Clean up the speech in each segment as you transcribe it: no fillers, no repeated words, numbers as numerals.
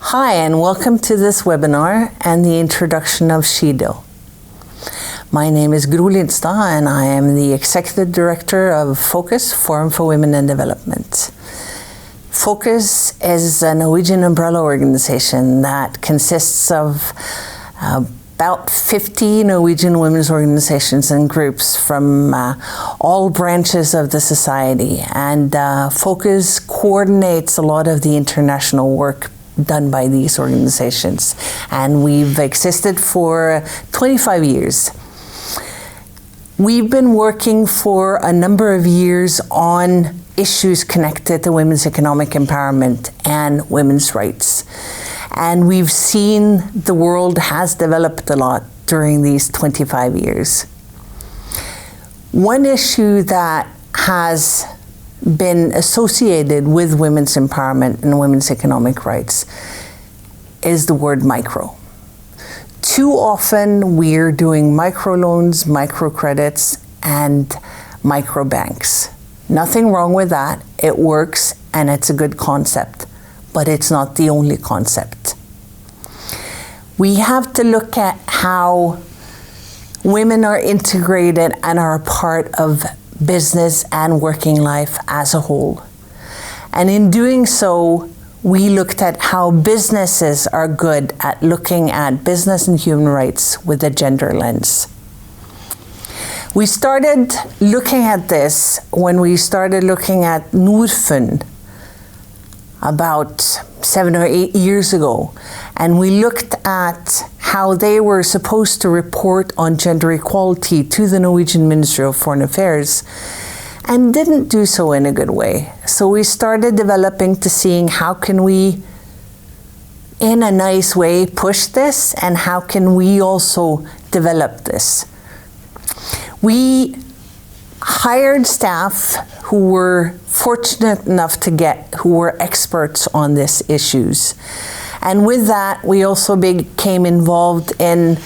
Hi, and welcome to this webinar and the introduction of SheDil. My name is Gro Lindstad, and I am the Executive Director of Fokus, Forum for Women in Development. Fokus is a Norwegian umbrella organization that consists of about 50 Norwegian women's organizations and groups from all branches of the society. And Fokus coordinates a lot of the international work done by these organizations. And we've existed for 25 years. We've been working for a number of years on issues connected to women's economic empowerment and women's rights. And we've seen the world has developed a lot during these 25 years. One issue that has been associated with women's empowerment and women's economic rights is the word micro. Too often we're doing microloans, microcredits, and microbanks. Nothing wrong with that. It works and it's a good concept, but it's not the only concept. We have to look at how women are integrated and are a part of business and working life as a whole. And in doing so, we looked at how businesses are good at looking at business and human rights with a gender lens. We started looking at this when we started looking at Norfund about 7 or 8 years ago. And we looked at how they were supposed to report on gender equality to the Norwegian Ministry of Foreign Affairs and didn't do so in a good way. So we started developing to seeing how can we, in a nice way, push this, and how can we also develop this. We hired staff who were fortunate enough to who were experts on these issues. And with that, we also became involved in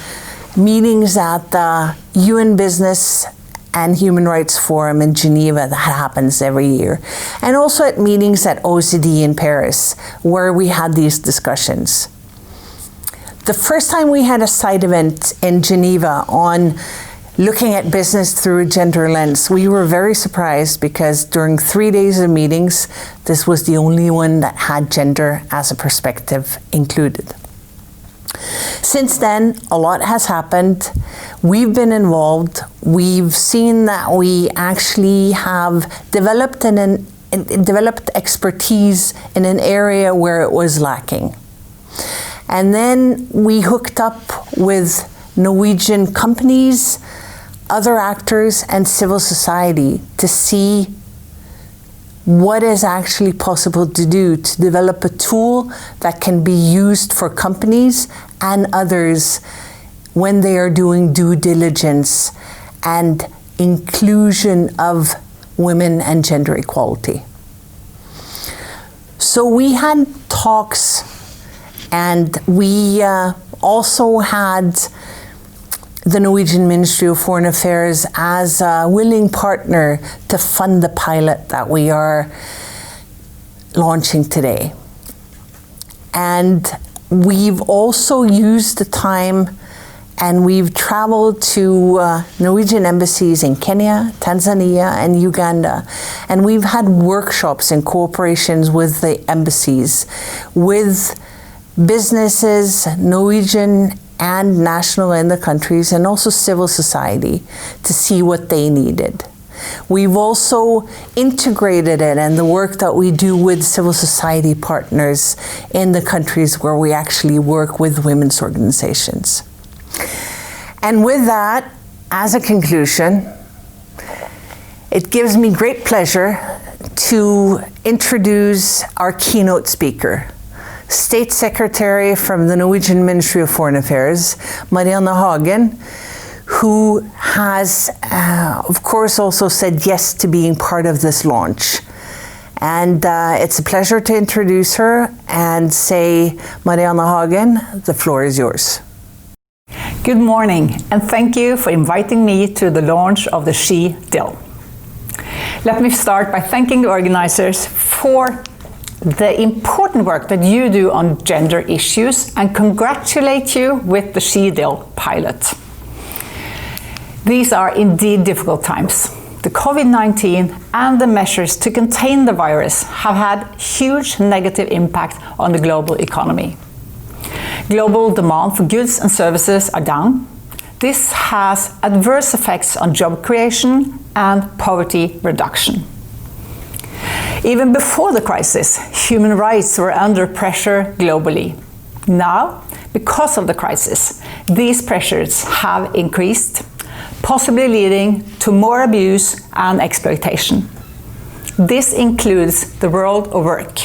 meetings at the UN Business and Human Rights Forum in Geneva that happens every year. And also at meetings at OECD in Paris, where we had these discussions. The first time we had a side event in Geneva on looking at business through a gender lens, we were very surprised because during 3 days of meetings, this was the only one that had gender as a perspective included. Since then, a lot has happened. We've been involved. We've seen that we actually have developed expertise in an area where it was lacking. And then we hooked up with Norwegian companies, other actors, and civil society to see what is actually possible to do to develop a tool that can be used for companies and others when they are doing due diligence and inclusion of women and gender equality. So we had talks, and we also had the Norwegian Ministry of Foreign Affairs as a willing partner to fund the pilot that we are launching today. And we've also used the time, and we've traveled to Norwegian embassies in Kenya, Tanzania, and Uganda. And we've had workshops in cooperations with the embassies, with businesses, Norwegian and national in the countries, and also civil society, to see what they needed. We've also integrated it and the work that we do with civil society partners in the countries where we actually work with women's organizations. And with that, as a conclusion, it gives me great pleasure to introduce our keynote speaker, State Secretary from the Norwegian Ministry of Foreign Affairs, Marianne Hagen, who has, of course, also said yes to being part of this launch. And it's a pleasure to introduce her and say, Marianne Hagen, the floor is yours. Good morning, and thank you for inviting me to the launch of the SheDil. Let me start by thanking the organizers for the important work that you do on gender issues and congratulate you with the SheDil pilot. These are indeed difficult times. The COVID-19 and the measures to contain the virus have had huge negative impact on the global economy. Global demand for goods and services are down. This has adverse effects on job creation and poverty reduction. Even before the crisis, human rights were under pressure globally. Now, because of the crisis, these pressures have increased, possibly leading to more abuse and exploitation. This includes the world of work.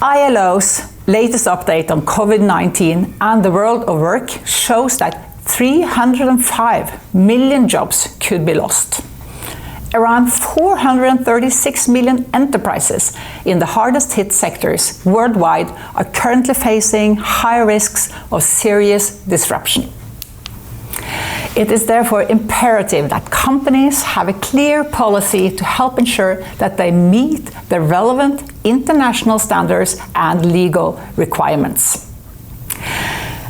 ILO's latest update on COVID-19 and the world of work shows that 305 million jobs could be lost. Around 436 million enterprises in the hardest hit sectors worldwide are currently facing high risks of serious disruption. It is therefore imperative that companies have a clear policy to help ensure that they meet the relevant international standards and legal requirements.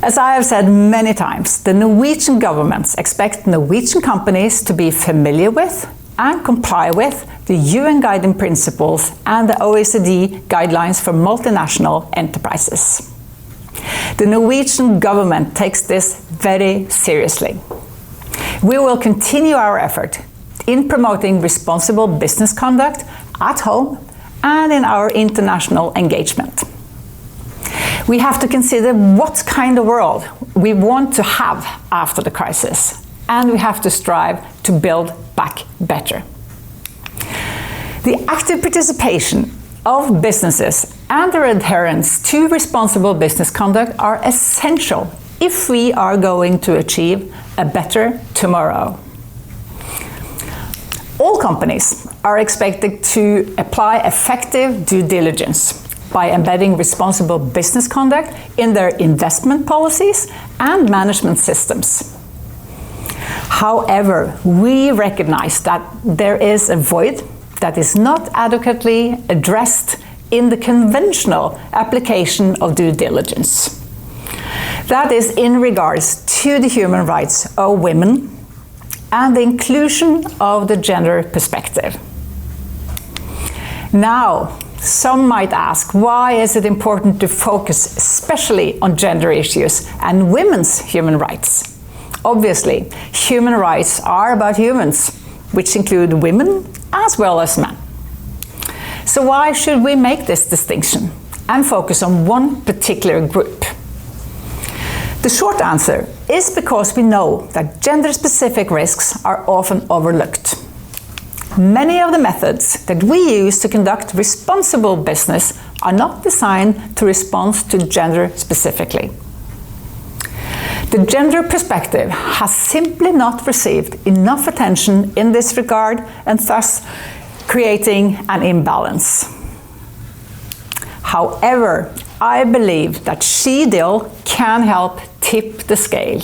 As I have said many times, the Norwegian government expects Norwegian companies to be familiar with and comply with the UN Guiding Principles and the OECD Guidelines for Multinational Enterprises. The Norwegian government takes this very seriously. We will continue our effort in promoting responsible business conduct at home and in our international engagement. We have to consider what kind of world we want to have after the crisis, and we have to strive to build back better. The active participation of businesses and their adherence to responsible business conduct are essential if we are going to achieve a better tomorrow. All companies are expected to apply effective due diligence by embedding responsible business conduct in their investment policies and management systems. However, we recognize that there is a void that is not adequately addressed in the conventional application of due diligence. That is in regards to the human rights of women and the inclusion of the gender perspective. Now, some might ask, why is it important to focus especially on gender issues and women's human rights? Obviously, human rights are about humans, which include women as well as men. So why should we make this distinction and focus on one particular group? The short answer is because we know that gender-specific risks are often overlooked. Many of the methods that we use to conduct responsible business are not designed to respond to gender specifically. The gender perspective has simply not received enough attention in this regard, and thus creating an imbalance. However, I believe that SheDil can help tip the scale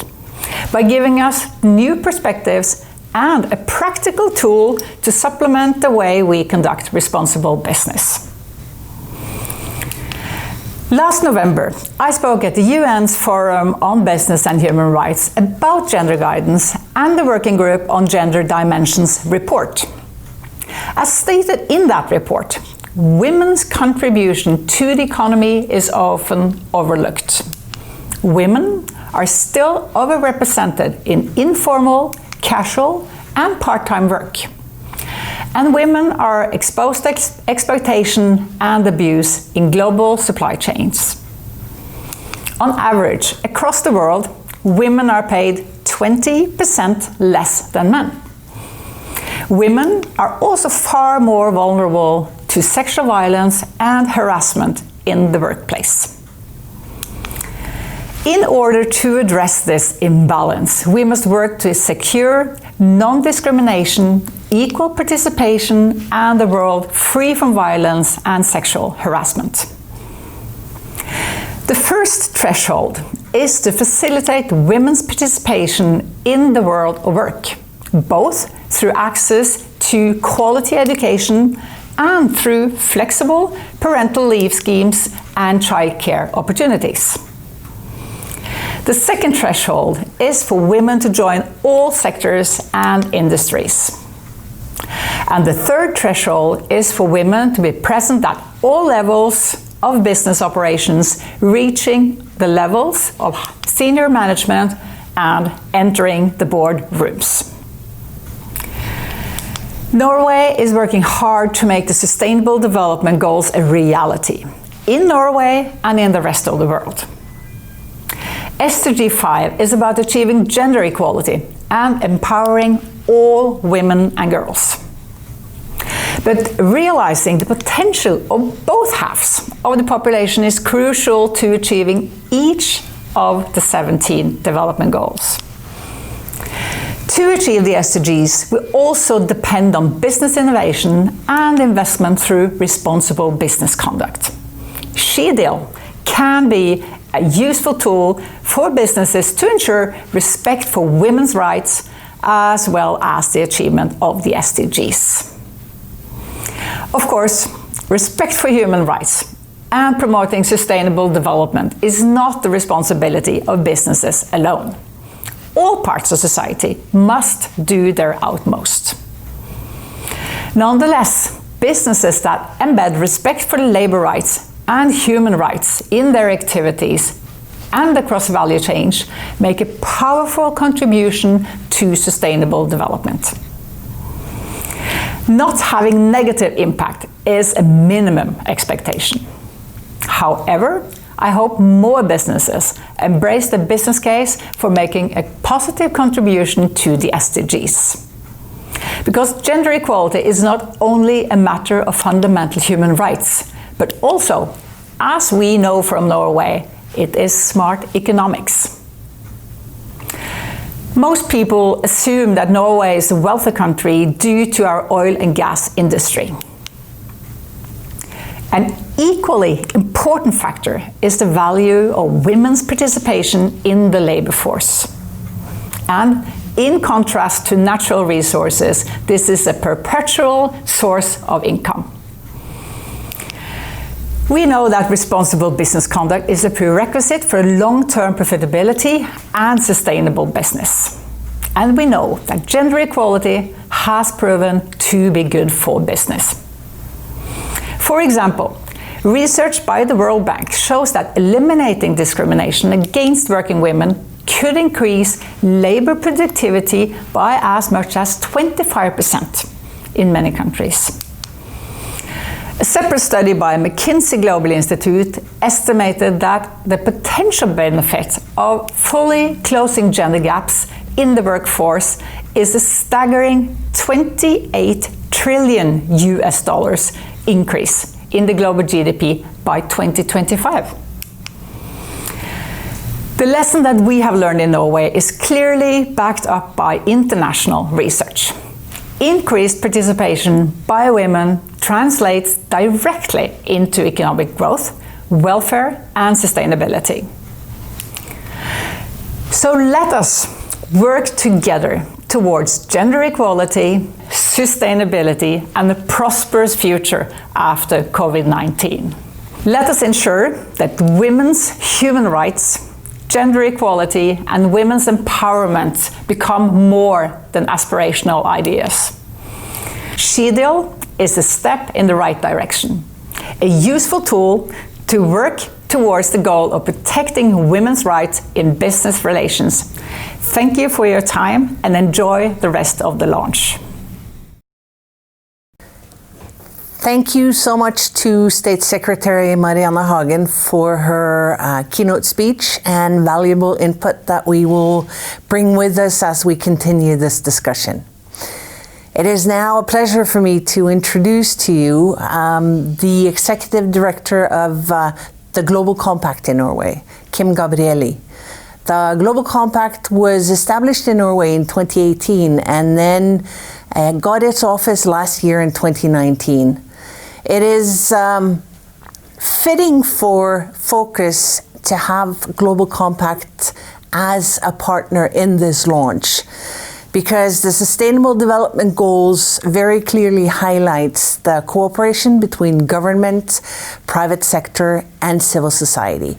by giving us new perspectives and a practical tool to supplement the way we conduct responsible business. Last November, I spoke at the UN's Forum on Business and Human Rights about gender guidance and the Working Group on Gender Dimensions report. As stated in that report, women's contribution to the economy is often overlooked. Women are still overrepresented in informal, casual, and part-time work. And women are exposed to exploitation and abuse in global supply chains. On average, across the world, women are paid 20% less than men. Women are also far more vulnerable to sexual violence and harassment in the workplace. In order to address this imbalance, we must work to secure non-discrimination, equal participation, and a world free from violence and sexual harassment. The first threshold is to facilitate women's participation in the world of work, both through access to quality education, and through flexible parental leave schemes and childcare opportunities. The second threshold is for women to join all sectors and industries. And the third threshold is for women to be present at all levels of business operations, reaching the levels of senior management and entering the board rooms. Norway is working hard to make the Sustainable Development Goals a reality, in Norway and in the rest of the world. SDG 5 is about achieving gender equality and empowering all women and girls. But realizing the potential of both halves of the population is crucial to achieving each of the 17 development goals. To achieve the SDGs, we also depend on business innovation and investment through responsible business conduct. SheDil can be a useful tool for businesses to ensure respect for women's rights as well as the achievement of the SDGs. Of course, respect for human rights and promoting sustainable development is not the responsibility of businesses alone. All parts of society must do their utmost. Nonetheless, businesses that embed respect for labor rights and human rights in their activities and across value chain make a powerful contribution to sustainable development. Not having negative impact is a minimum expectation. However, I hope more businesses embrace the business case for making a positive contribution to the SDGs. Because gender equality is not only a matter of fundamental human rights, but also, as we know from Norway, it is smart economics. Most people assume that Norway is a wealthy country due to our oil and gas industry. An equally important factor is the value of women's participation in the labor force. And in contrast to natural resources, this is a perpetual source of income. We know that responsible business conduct is a prerequisite for long-term profitability and sustainable business. And we know that gender equality has proven to be good for business. For example, research by the World Bank shows that eliminating discrimination against working women could increase labor productivity by as much as 25% in many countries. A separate study by McKinsey Global Institute estimated that the potential benefit of fully closing gender gaps in the workforce is a staggering $28 trillion increase in the global GDP by 2025. The lesson that we have learned in Norway is clearly backed up by international research. Increased participation by women translates directly into economic growth, welfare, and sustainability. So let us work together towards gender equality, sustainability, and a prosperous future after COVID-19. Let us ensure that women's human rights, gender equality, and women's empowerment become more than aspirational ideas. SheDil is a step in the right direction, a useful tool to work towards the goal of protecting women's rights in business relations. Thank you for your time and enjoy the rest of the launch. Thank you so much to State Secretary Marianne Hagen for her keynote speech and valuable input that we will bring with us as we continue this discussion. It is now a pleasure for me to introduce to you the Executive Director of the Global Compact in Norway, Kim Gabrieli. The Global Compact was established in Norway in 2018 and then got its office last year in 2019. It is fitting for Fokus to have Global Compact as a partner in this launch. because the Sustainable Development Goals very clearly highlights the cooperation between government, private sector, and civil society.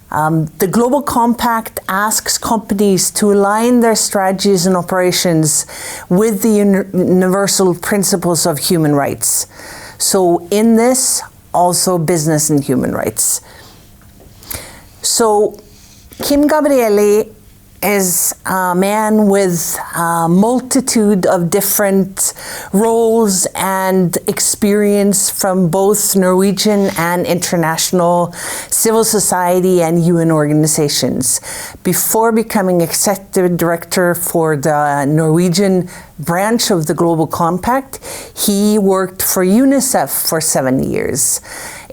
The Global Compact asks companies to align their strategies and operations with the universal principles of human rights. So in this, also business and human rights. So Kim Gabrielli is a man with a multitude of different roles and experience from both Norwegian and international civil society and UN organizations. Before becoming executive director for the Norwegian branch of the Global Compact, he worked for UNICEF for 7 years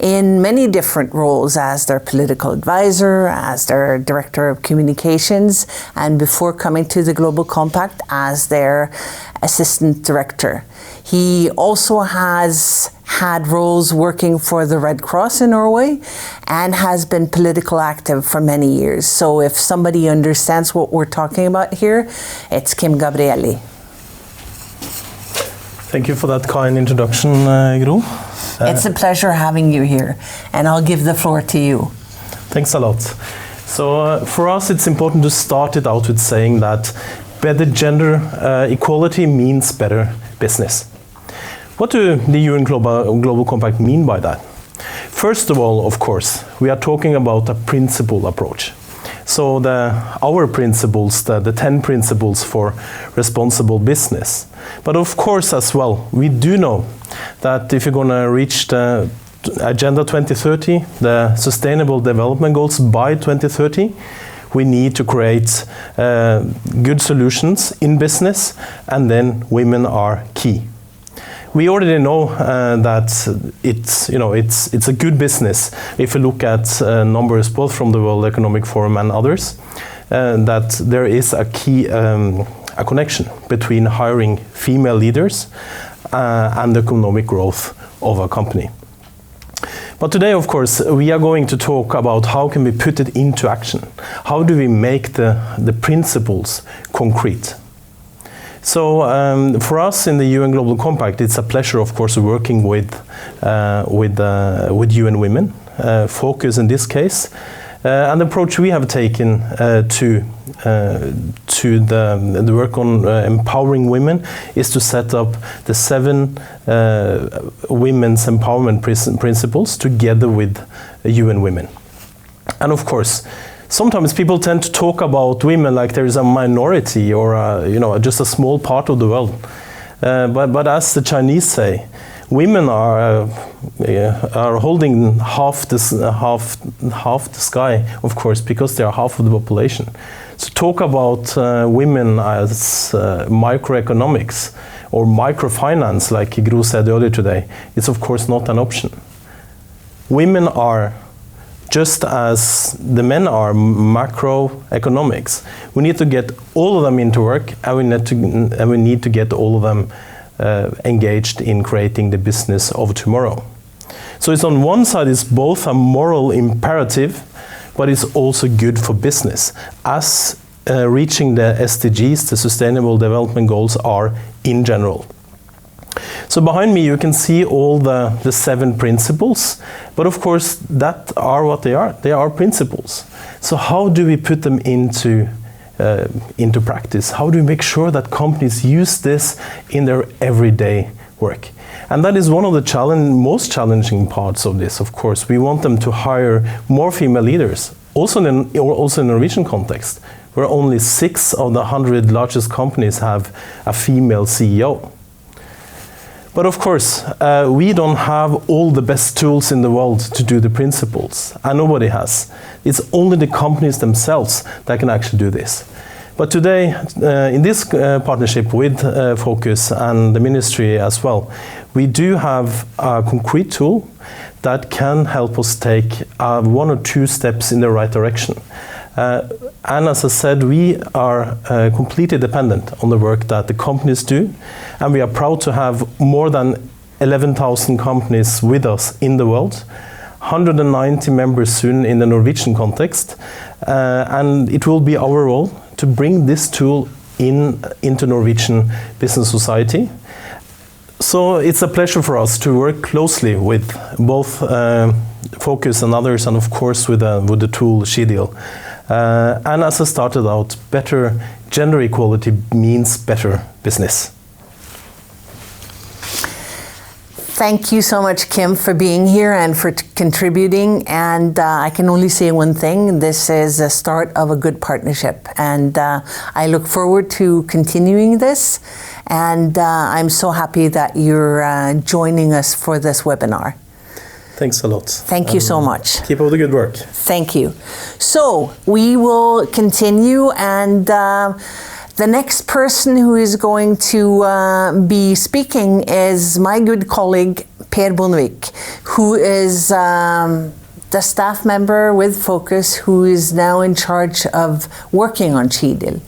in many different roles as their political advisor, as their director of communications, and before coming to the Global Compact as their assistant director. He also has had roles working for the Red Cross in Norway and has been political active for many years. So if somebody understands what we're talking about here, it's Kim Gabrielli. Thank you for that kind introduction, Gro. It's a pleasure having you here, and I'll give the floor to you. Thanks a lot. So for us, it's important to start it out with saying that better gender equality means better business. What do the UN Global Compact mean by that? First of all, of course, we are talking about a principle approach. So our principles, the 10 principles for responsible business. But of course as well, we do know that if you're going to reach the Agenda 2030, the Sustainable Development Goals by 2030, we need to create good solutions in business, and then women are key. We already know that it's a good business if you look at numbers both from the World Economic Forum and others, that there is a key a connection between hiring female leaders and the economic growth of a company. But today, of course, we are going to talk about how can we put it into action. How do we make the principles concrete? So for us in the UN Global Compact, it's a pleasure, of course, working with UN Women, Fokus in this case. And the approach we have taken to the work on empowering women is to set up the 7 women's empowerment principles together with UN Women. And of course, sometimes people tend to talk about women like there is a minority or just a small part of the world. But as the Chinese say, women are holding half the sky, of course, because they are half of the population. So talk about women as microeconomics or microfinance, like Gro said earlier today, it's of course not an option. Women are, just as the men are, macroeconomics. We need to get all of them into work, and we need to get all of them engaged in creating the business of tomorrow. So it's on one side, it's both a moral imperative, but it's also good for business, as reaching the SDGs, the Sustainable Development Goals, are in general. So behind me you can see all the 7 principles, but of course that are what they are. They are principles. So how do we put them into practice? How do we make sure that companies use this in their everyday work? And that is one of the most challenging parts of this, of course. We want them to hire more female leaders, also in the Norwegian context, where only 6 of the 100 largest companies have a female CEO. But of course, we don't have all the best tools in the world to do the principles, and nobody has. It's only the companies themselves that can actually do this. But today, in this partnership with Fokus and the ministry as well, we do have a concrete tool that can help us take 1 or 2 steps in the right direction. And as I said, we are completely dependent on the work that the companies do, and we are proud to have more than 11,000 companies with us in the world, 190 members soon in the Norwegian context, and it will be our role to bring this tool into Norwegian business society. So it's a pleasure for us to work closely with both Fokus and others, and of course with the tool SheDil. And as I started out, better gender equality means better business. Thank you so much, Kim, for being here and for contributing. And I can only say one thing. This is a start of a good partnership. And I look forward to continuing this. And I'm so happy that you're joining us for this webinar. Thanks a lot. Thank you so much. Keep up the good work. Thank you. So we will continue, and the next person who is going to be speaking is my good colleague Per Bondevik, who is the staff member with Fokus who is now in charge of working on SheDil.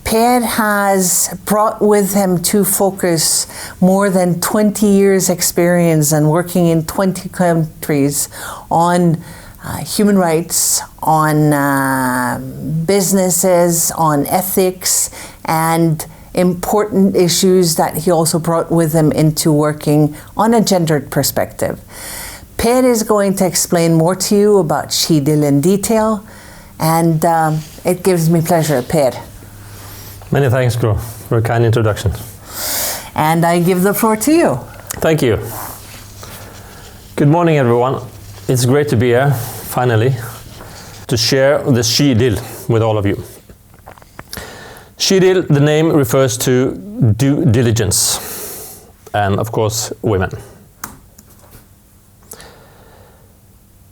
Per has brought with him to Fokus more than 20 years experience and working in 20 countries on human rights, on businesses, on ethics, and important issues that he also brought with him into working on a gendered perspective. Per is going to explain more to you about SheDil in detail, and it gives me pleasure. Per. Many thanks, Gro, for a kind introduction. And I give the floor to you. Thank you. Good morning, everyone. It's great to be here, finally, to share the SheDil with all of you. SheDil, the name refers to due diligence, and of course, women.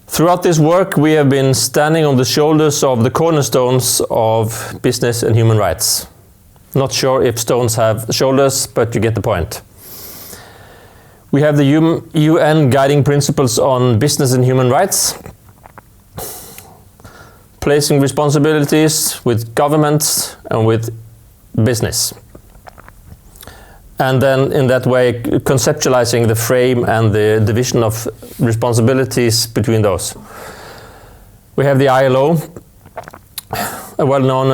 Throughout this work, we have been standing on the shoulders of the cornerstones of business and human rights. Not sure if stones have shoulders, but you get the point. We have the UN guiding principles on business and human rights, placing responsibilities with governments and with business. And then in that way, conceptualizing the frame and the division of responsibilities between those. We have the ILO, a well-known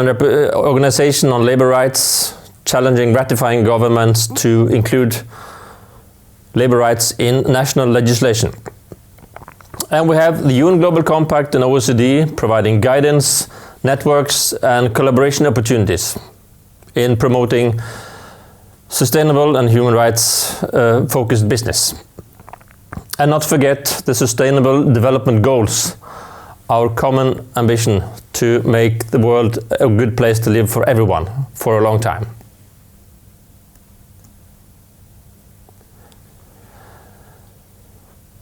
organization on labor rights, challenging ratifying governments to include labor rights in national legislation. And we have the UN Global Compact and OECD providing guidance, networks, and collaboration opportunities in promoting sustainable and human rights focused business. And not forget the Sustainable Development Goals, our common ambition to make the world a good place to live for everyone for a long time.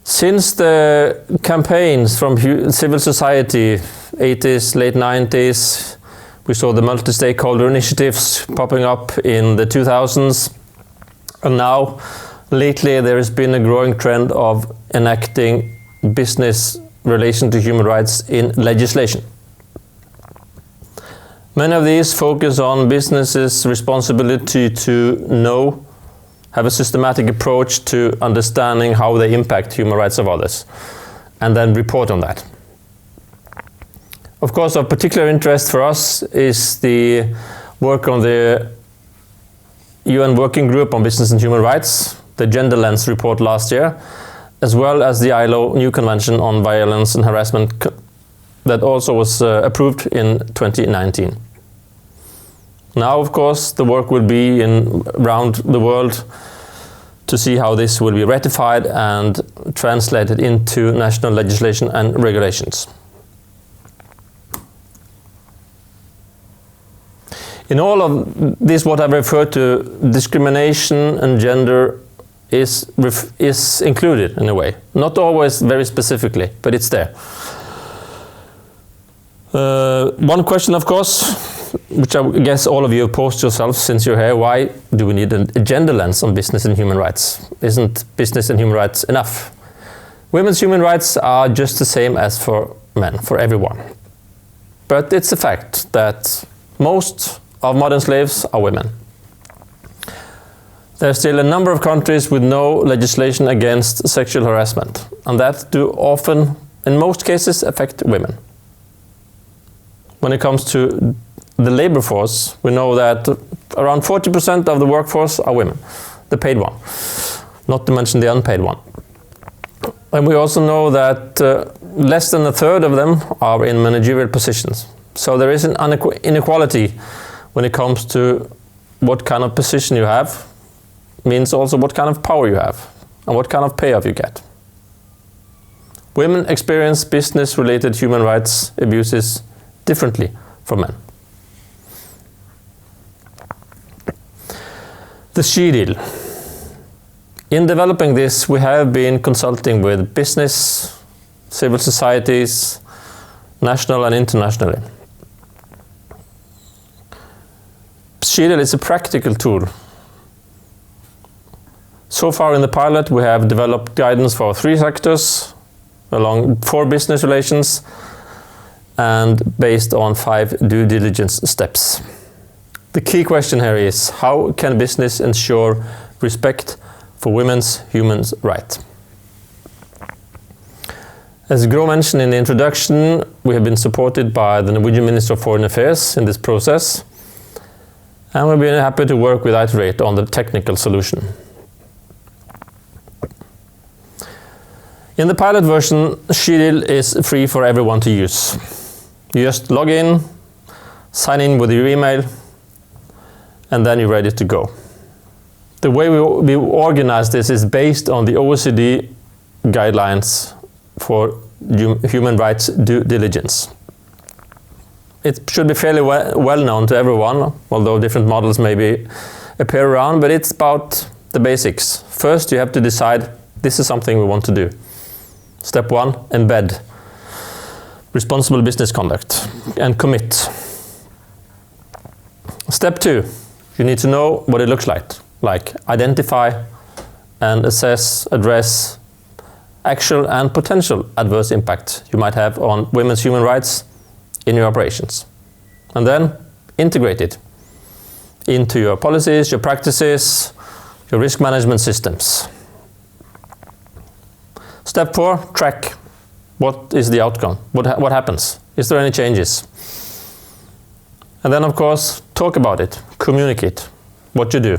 Since the campaigns from civil society, 80s, late 90s, we saw the multi-stakeholder initiatives popping up in the 2000s, and now, lately, there has been a growing trend of enacting business relation to human rights in legislation. Many of these focus on businesses' responsibility to have a systematic approach to understanding how they impact human rights of others, and then report on that. Of course, of particular interest for us is the work on the UN Working Group on Business and Human Rights, the Gender Lens report last year, as well as the ILO New Convention on Violence and Harassment that also was approved in 2019. Now, of course, the work will be around the world to see how this will be ratified and translated into national legislation and regulations. In all of this, what I refer to, discrimination and gender is included in a way. Not always very specifically, but it's there. One question, of course, which I guess all of you have posed yourselves since you're here, why do we need a gender lens on business and human rights? Isn't business and human rights enough? Women's human rights are just the same as for men, for everyone. But it's a fact that most of modern slaves are women. There are still a number of countries with no legislation against sexual harassment, and that do often, in most cases, affect women. When it comes to the labor force, we know that around 40% of the workforce are women, the paid one, not to mention the unpaid one. And we also know that less than a third of them are in managerial positions. So there is an inequality when it comes to what kind of position you have, means also what kind of power you have and what kind of payoff you get. Women experience business-related human rights abuses differently from men. The SheDil. In developing this, we have been consulting with business, civil societies, national and internationally. SheDil is a practical tool. So far in the pilot, we have developed guidance for 3 sectors, along 4 business relations, and based on 5 due diligence steps. The key question here is, how can business ensure respect for women's human rights? As Gro mentioned in the introduction, we have been supported by the Norwegian Minister of Foreign Affairs in this process, and we've been happy to work with Iterate on the technical solution. In the pilot version, SheDil is free for everyone to use. You just log in, sign in with your email, and then you're ready to go. The way we organize this is based on the OECD guidelines for human rights due diligence. It should be fairly well known to everyone, although different models maybe appear around, but it's about the basics. First, you have to decide this is something we want to do. Step 1, embed responsible business conduct and commit. Step 2, you need to know what it looks like identify and assess, address actual and potential adverse impact you might have on women's human rights in your operations. And then integrate it into your policies, your practices, your risk management systems. Step 4, track. What is the outcome? What happens? Is there any changes? And then, of course, talk about it, communicate what you do,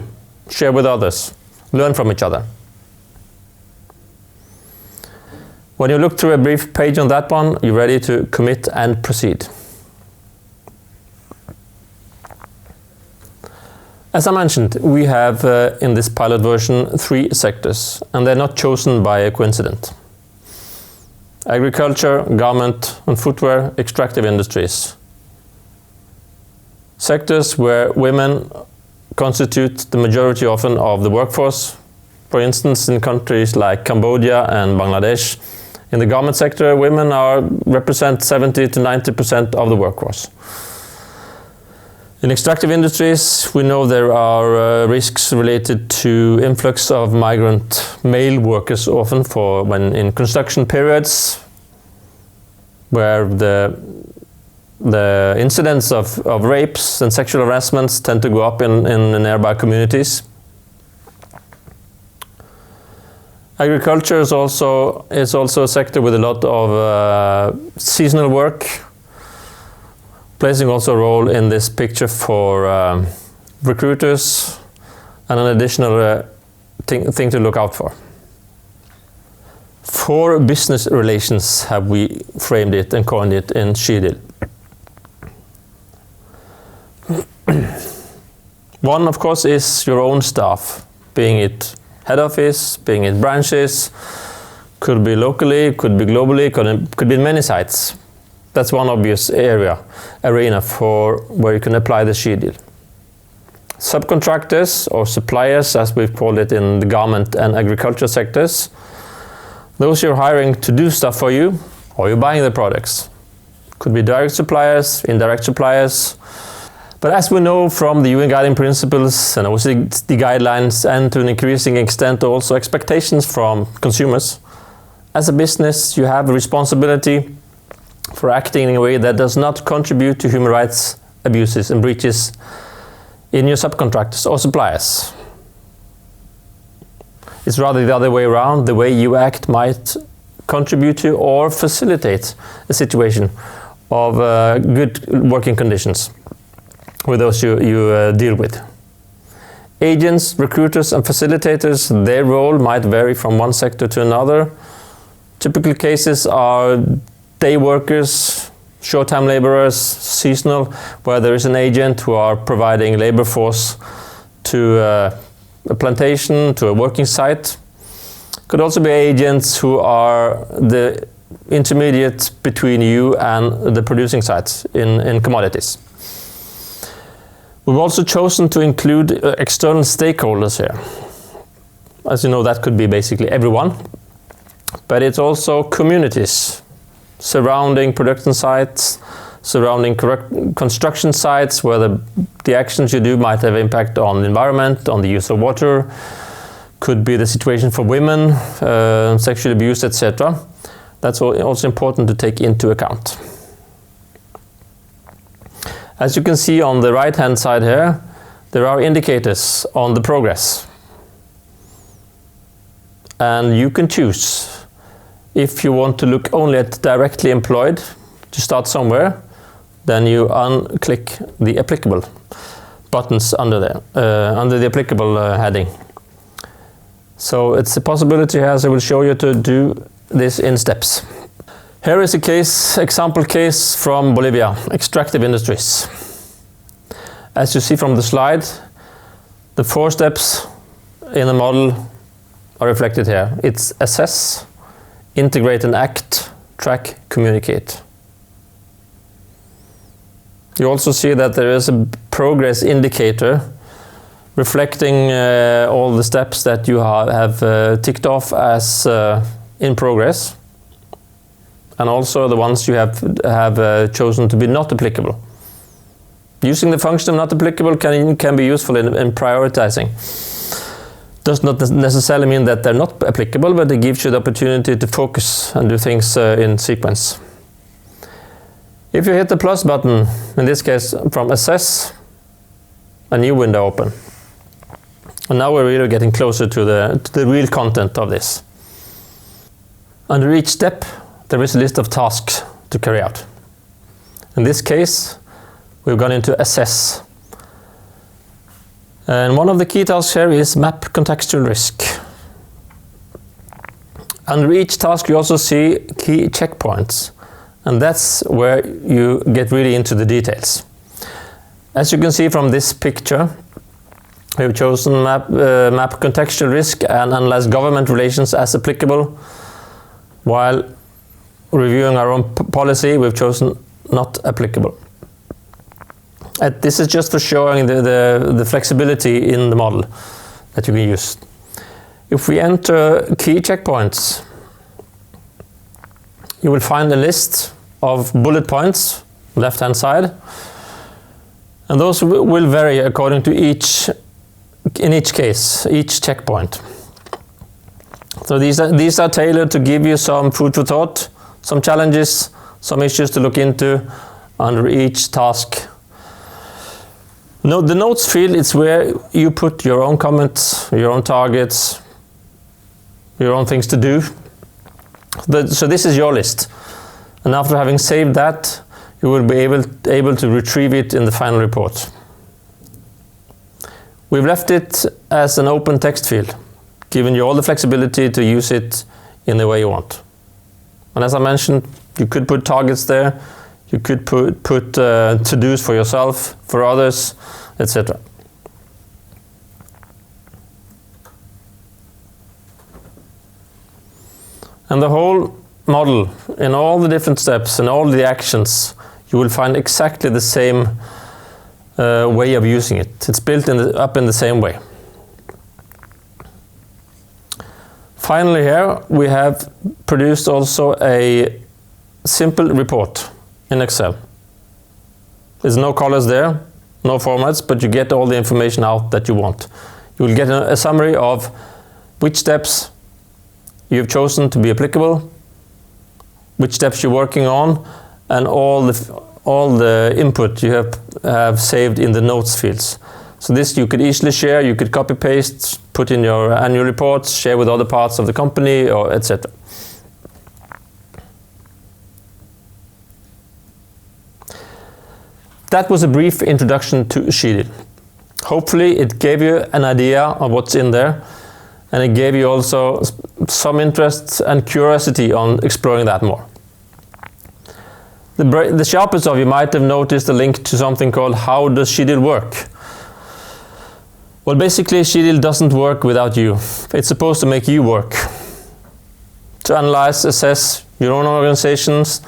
share with others, learn from each other. When you look through a brief page on that one, you're ready to commit and proceed. As I mentioned, we have in this pilot version 3 sectors, and they're not chosen by a coincidence. Agriculture, garment and footwear, extractive industries. Sectors where women constitute the majority often of the workforce. For instance, in countries like Cambodia and Bangladesh, in the garment sector, women represent 70 to 90% of the workforce. In extractive industries, we know there are risks related to influx of migrant male workers, often when in construction periods, where the incidence of rapes and sexual harassments tend to go up in nearby communities. Agriculture is also a sector with a lot of seasonal work, placing also a role in this picture for recruiters and an additional thing to look out for. 4 business relations have we framed it and coined it in SheDil. 1, of course, is your own staff, being it head office, being it branches, could be locally, could be globally, could be in many sites. That's one obvious arena for where you can apply the SheDil. Subcontractors or suppliers, as we've called it in the garment and agriculture sectors, those you're hiring to do stuff for you, or you're buying the products. Could be direct suppliers, indirect suppliers. But as we know from the UN Guiding Principles and OECD guidelines, and to an increasing extent also expectations from consumers, as a business you have a responsibility for acting in a way that does not contribute to human rights abuses and breaches in your subcontractors or suppliers. It's rather the other way around. The way you act might contribute to or facilitate a situation of good working conditions. with those you deal with. Agents, recruiters, and facilitators, their role might vary from one sector to another. Typical cases are day workers, short-time laborers, seasonal, where there is an agent who are providing labor force to a plantation, to a working site. Could also be agents who are the intermediate between you and the producing sites in commodities. We've also chosen to include external stakeholders here. As you know, that could be basically everyone, but it's also communities surrounding production sites, surrounding construction sites where the actions you do might have impact on the environment, on the use of water, could be the situation for women, sexual abuse, etc. That's also important to take into account. As you can see on the right-hand side here, there are indicators on the progress. And you can choose if you want to look only at directly employed to start somewhere, then you unclick the applicable buttons under there, under the applicable heading. So it's a possibility, as I will show you, to do this in steps. Here is a example case from Bolivia, extractive industries. As you see from the slide, the 4 steps in the model are reflected here. It's assess, integrate and act, track, communicate. You also see that there is a progress indicator reflecting all the steps that you have ticked off as in progress, and also the ones you have chosen to be not applicable. Using the function not applicable can be useful in prioritizing. Does not necessarily mean that they're not applicable, but it gives you the opportunity to focus and do things in sequence. If you hit the plus button, in this case from assess, a new window open. And now we're really getting closer to the real content of this. Under each step, there is a list of tasks to carry out. In this case, we've gone into assess. And one of the key tasks here is map contextual risk. Under each task, you also see key checkpoints. And that's where you get really into the details. As you can see from this picture, we've chosen map contextual risk and analyze government relations as applicable, while reviewing our own policy, we've chosen not applicable. This is just for showing the flexibility in the model that you can use. If we enter key checkpoints, you will find a list of bullet points, left-hand side, and those will vary according to in each case, each checkpoint. So these are tailored to give you some food for thought, some challenges, some issues to look into under each task. The notes field is where you put your own comments, your own targets, your own things to do. So this is your list. And after having saved that, you will be able to retrieve it in the final report. We've left it as an open text field, giving you all the flexibility to use it in the way you want. And as I mentioned, you could put targets there, you could put to-dos for yourself, for others, etc. And the whole model, in all the different steps and all the actions, you will find exactly the same way of using it. It's built up in the same way. Finally here, we have produced also a simple report in Excel. There's no colors there, no formats, but you get all the information out that you want. You will get a summary of which steps you've chosen to be applicable, which steps you're working on, and all the input you have saved in the notes fields. So this you could easily share, you could copy paste, put in your annual reports, share with other parts of the company, or etc. That was a brief introduction to SheDil. Hopefully it gave you an idea of what's in there, and it gave you also some interest and curiosity on exploring that more. The sharpest of you might have noticed a link to something called How Does SheDil Work? Well, basically SheDil doesn't work without you. It's supposed to make you work. To analyze, assess your own organizations.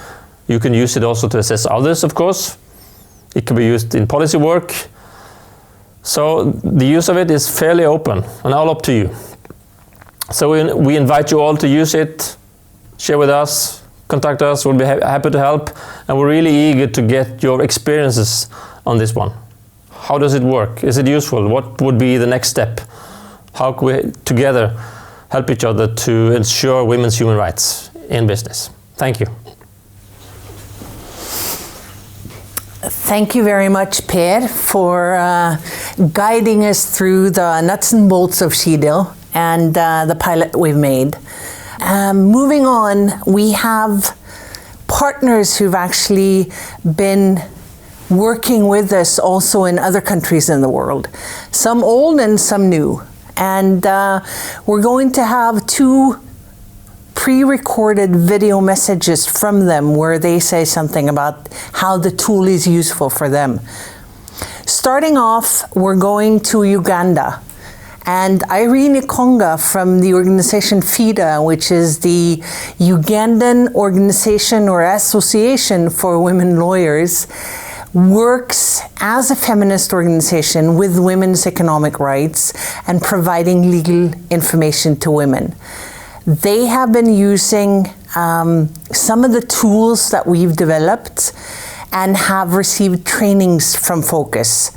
You can use it also to assess others, of course. It can be used in policy work. So the use of it is fairly open and all up to you. So we invite you all to use it, share with us, contact us, we'll be happy to help, and we're really eager to get your experiences on this one. How does it work? Is it useful? What would be the next step? How can we together help each other to ensure women's human rights in business? Thank you. Thank you very much, Per, for guiding us through the nuts and bolts of SheDil and the pilot we've made. Moving on, we have partners who've actually been working with us also in other countries in the world, some old and some new. And we're going to have 2 pre-recorded video messages from them where they say something about how the tool is useful for them. Starting off, we're going to Uganda. And Irene Konga from the organization FIDA, which is the Ugandan Organization or Association for Women Lawyers, works as a feminist organization with women's economic rights and providing legal information to women. They have been using some of the tools that we've developed and have received trainings from Fokus.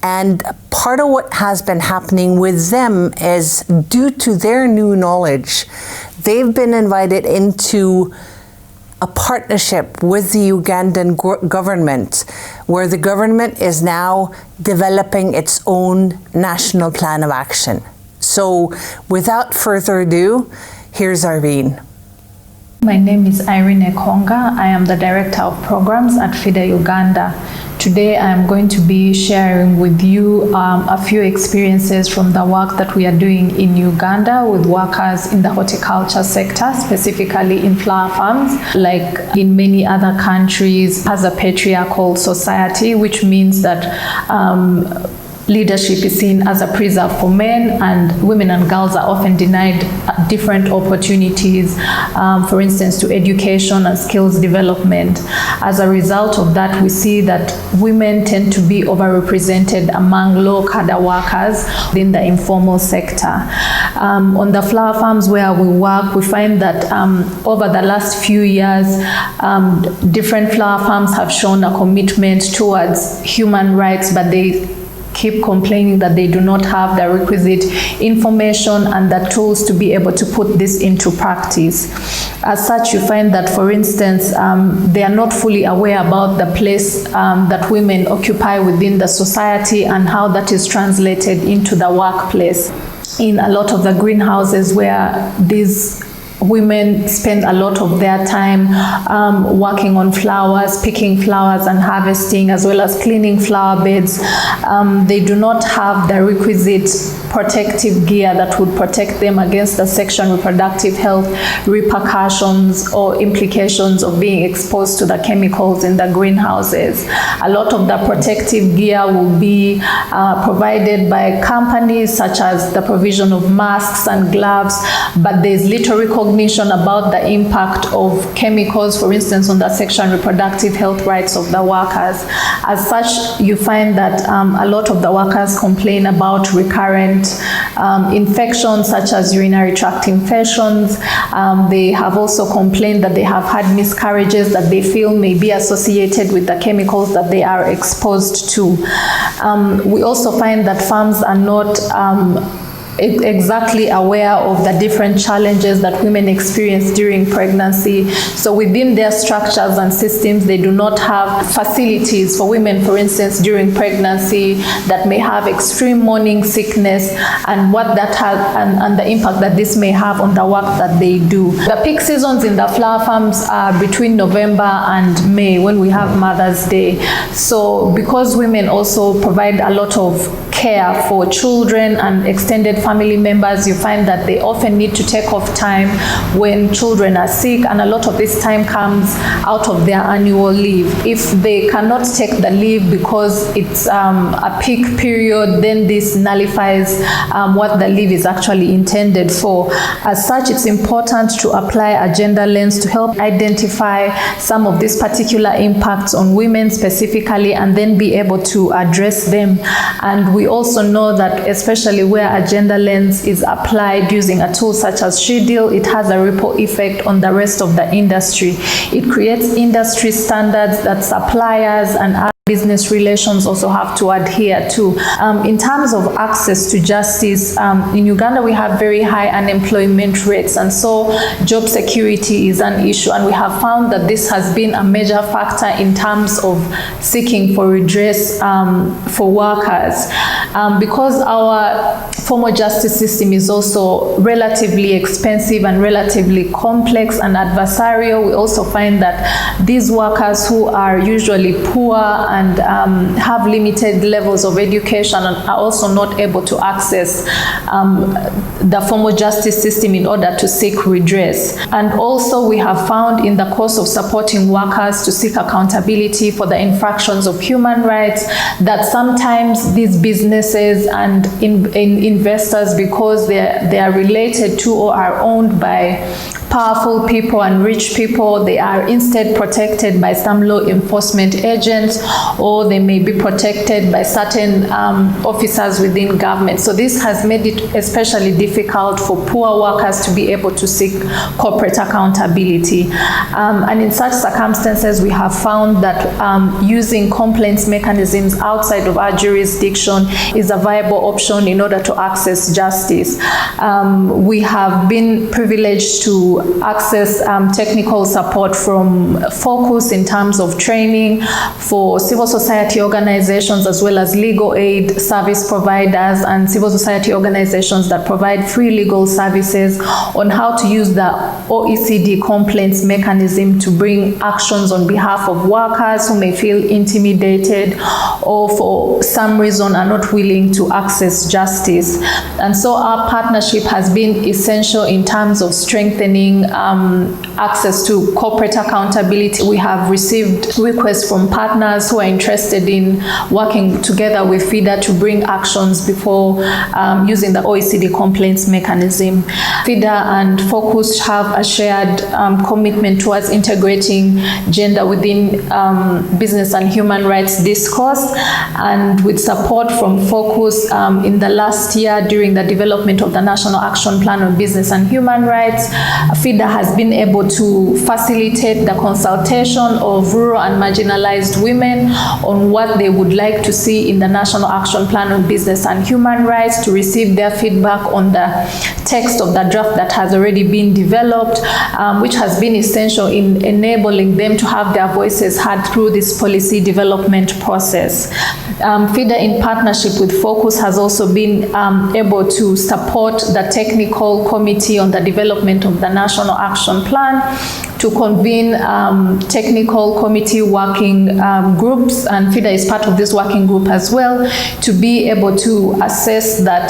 And part of what has been happening with them is, due to their new knowledge, they've been invited into a partnership with the Ugandan government, where the government is now developing its own national plan of action. So without further ado, here's Irene. My name is Irene Konga. I am the Director of Programs at FIDA Uganda. Today I am going to be sharing with you a few experiences from the work that we are doing in Uganda with workers in the horticulture sector, specifically in flower farms. Like in many other countries, has a patriarchal society, which means that leadership is seen as a preserve for men, and women and girls are often denied different opportunities, for instance, to education and skills development. As a result of that, we see that women tend to be overrepresented among low-cadre workers within the informal sector. On the flower farms where we work, we find that over the last few years, different flower farms have shown a commitment towards human rights, but they keep complaining that they do not have the requisite information and the tools to be able to put this into practice. As such, you find that, for instance, they are not fully aware about the place that women occupy within the society and how that is translated into the workplace. In a lot of the greenhouses where these women spend a lot of their time working on flowers, picking flowers and harvesting, as well as cleaning flower beds. They do not have the requisite protective gear that would protect them against the sexual and reproductive health repercussions or implications of being exposed to the chemicals in the greenhouses. A lot of the protective gear will be provided by companies, such as the provision of masks and gloves, but there's little recognition about the impact of chemicals, for instance, on the sexual and reproductive health rights of the workers. As such, you find that a lot of the workers complain about recurrent infections, such as urinary tract infections. They have also complained that they have had miscarriages that they feel may be associated with the chemicals that they are exposed to. We also find that farms are not exactly aware of the different challenges that women experience during pregnancy. So within their structures and systems, they do not have facilities for women, for instance, during pregnancy that may have extreme morning sickness, and what that has and the impact that this may have on the work that they do. The peak seasons in the flower farms are between November and May, when we have Mother's Day. So because women also provide a lot of care for children and extended family members, you find that they often need to take off time when children are sick, and a lot of this time comes out of their annual leave. If they cannot take the leave because it's a peak period, then this nullifies what the leave is actually intended for. As such, it's important to apply a gender lens to help identify some of these particular impacts on women specifically, and then be able to address them. And we also know that especially where a gender lens is applied using a tool such as SheDil, it has a ripple effect on the rest of the industry. It creates industry standards that suppliers and business relations also have to adhere to. In terms of access to justice, in Uganda we have very high unemployment rates, and so job security is an issue, and we have found that this has been a major factor in terms of seeking for redress for workers. Because our formal justice system is also relatively expensive and relatively complex and adversarial, we also find that these workers who are usually poor and have limited levels of education and are also not able to access the formal justice system in order to seek redress. And also we have found in the course of supporting workers to seek accountability for the infractions of human rights that sometimes these businesses and investors, because they are related to or are owned by powerful people and rich people, they are instead protected by some law enforcement agents, or they may be protected by certain officers within government. So this has made it especially difficult for poor workers to be able to seek corporate accountability. And in such circumstances, we have found that using complaints mechanisms outside of our jurisdiction is a viable option in order to access justice. We have been privileged to access technical support from Fokus in terms of training for civil society organizations, as well as legal aid service providers and civil society organizations that provide free legal services on how to use the OECD complaints mechanism to bring actions on behalf of workers who may feel intimidated or for some reason are not willing to access justice. And so our partnership has been essential in terms of strengthening access to corporate accountability. We have received requests from partners who are interested in working together with FIDA to bring actions before using the OECD complaints mechanism. FIDA and Fokus have a shared commitment towards integrating gender within business and human rights discourse, and with support from Fokus in the last year during the development of the National Action Plan on Business and Human Rights, FIDA has been able to facilitate the consultation of rural and marginalized women on what they would like to see in the National Action Plan on Business and Human Rights, to receive their feedback on the text of the draft that has already been developed, which has been essential in enabling them to have their voices heard through this policy development process. FIDA, in partnership with Fokus, has also been able to support the technical committee on the development of the National Action Plan, to convene technical committee working groups, and FIDA is part of this working group as well, to be able to assess that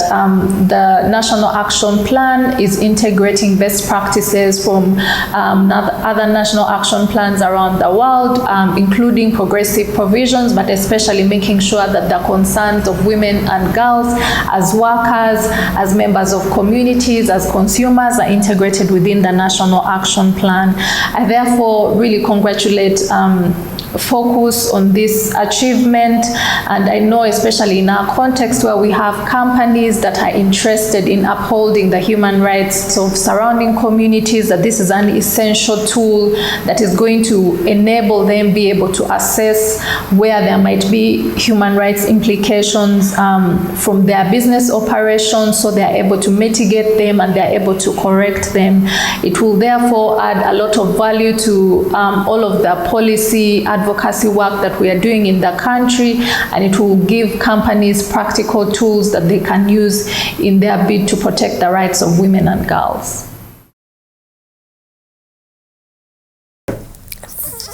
the National Action Plan is integrating best practices from other national action plans around the world, including progressive provisions, but especially making sure that the concerns of women and girls as workers, as members of communities, as consumers are integrated within the National Action Plan. I therefore really congratulate focus on this achievement, and I know especially in our context where we have companies that are interested in upholding the human rights of surrounding communities, that this is an essential tool that is going to enable them be able to assess where there might be human rights implications from their business operations, so they are able to mitigate them and they are able to correct them. It will therefore add a lot of value to all of the policy advocacy work that we are doing in the country, and it will give companies practical tools that they can use in their bid to protect the rights of women and girls.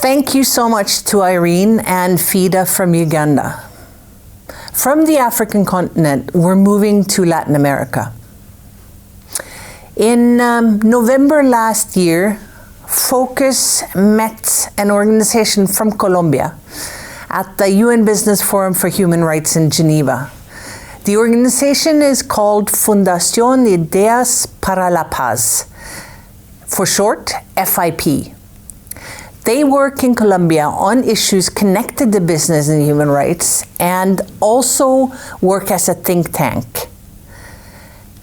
Thank you so much to Irene and Fida from Uganda. From the African continent, we're moving to Latin America. In November last year, Fokus met an organization from Colombia at the UN Business Forum for Human Rights in Geneva. The organization is called Fundación Ideas para la Paz, for short, FIP. They work in Colombia on issues connected to business and human rights, and also work as a think tank.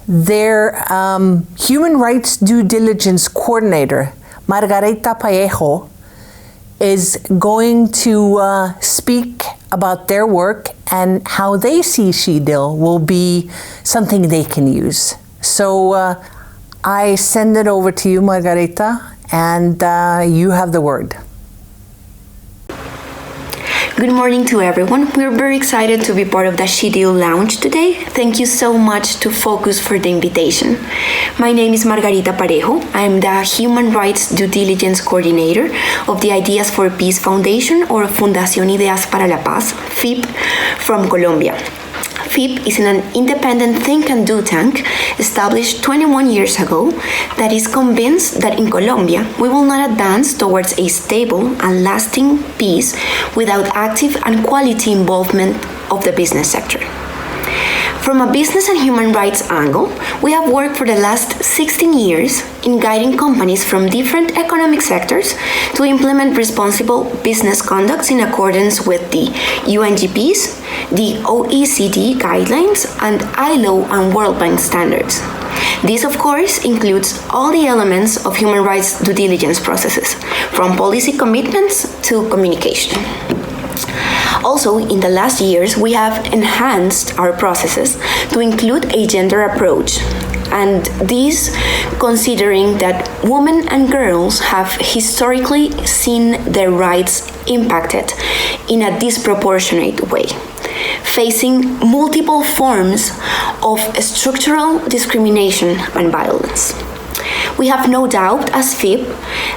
Their human rights due diligence coordinator, Margarita Parejo, is going to speak about their work and how they see SheDil will be something they can use. So I send it over to you, Margarita, and you have the word. Good morning to everyone. We're very excited to be part of the SheDil launch today. Thank you so much to Fokus for the invitation. My name is Margarita Parejo. I'm the Human Rights Due Diligence Coordinator of the Ideas for Peace Foundation, or Fundación Ideas para la Paz, FIP, from Colombia. FIP is an independent think and do tank established 21 years ago that is convinced that in Colombia we will not advance towards a stable and lasting peace without active and quality involvement of the business sector. From a business and human rights angle, we have worked for the last 16 years in guiding companies from different economic sectors to implement responsible business conducts in accordance with the UNGPs, the OECD guidelines, and ILO and World Bank standards. This, of course, includes all the elements of human rights due diligence processes, from policy commitments to communication. Also, in the last years, we have enhanced our processes to include a gender approach, and this considering that women and girls have historically seen their rights impacted in a disproportionate way, facing multiple forms of structural discrimination and violence. We have no doubt as FIP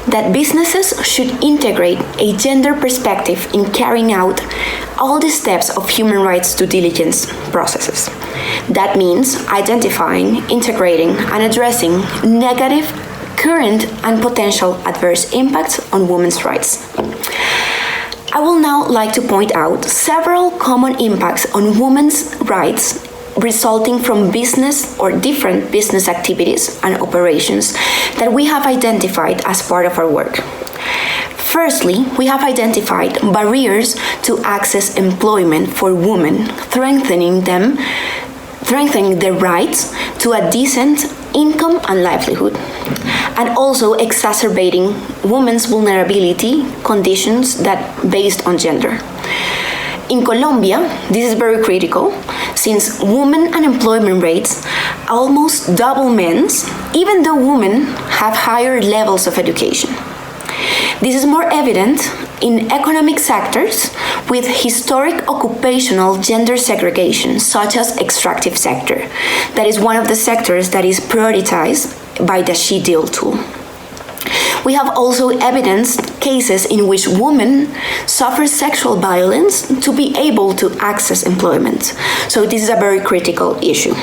that businesses should integrate a gender perspective in carrying out all the steps of human rights due diligence processes. That means identifying, integrating, and addressing negative, current, and potential adverse impacts on women's rights. I will now like to point out several common impacts on women's rights resulting from business or different business activities and operations that we have identified as part of our work. Firstly, we have identified barriers to access employment for women, strengthening their rights to a decent income and livelihood, and also exacerbating women's vulnerability conditions that based on gender. In Colombia, this is very critical, since women unemployment rates almost double men's, even though women have higher levels of education. This is more evident in economic sectors with historic occupational gender segregation, such as extractive sector. That is one of the sectors that is prioritized by the SheDil tool. We have also evidenced cases in which women suffer sexual violence to be able to access employment. So this is a very critical issue.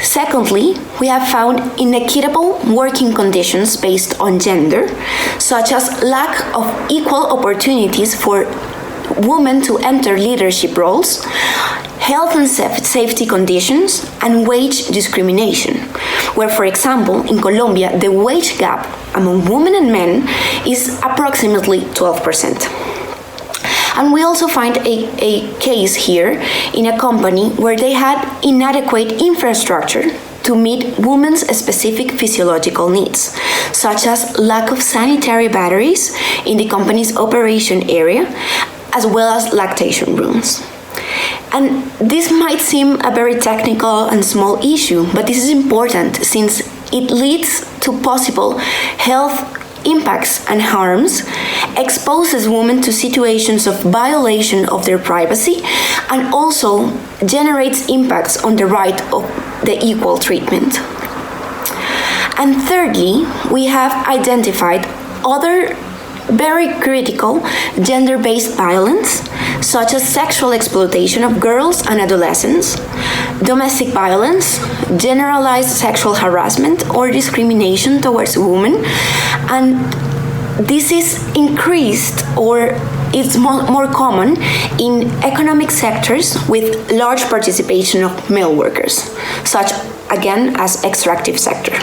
Secondly, we have found inequitable working conditions based on gender, such as lack of equal opportunities for women to enter leadership roles, health and safety conditions, and wage discrimination, where, for example, in Colombia, the wage gap among women and men is approximately 12%. And we also find a case here in a company where they had inadequate infrastructure to meet women's specific physiological needs, such as lack of sanitary batteries in the company's operation area, as well as lactation rooms. And this might seem a very technical and small issue, but this is important since it leads to possible health impacts and harms, exposes women to situations of violation of their privacy, and also generates impacts on the right of the equal treatment. And thirdly, we have identified other very critical gender-based violence, such as sexual exploitation of girls and adolescents, domestic violence, generalized sexual harassment or discrimination towards women, and this is increased or it's more common in economic sectors with large participation of male workers, such again as extractive sector.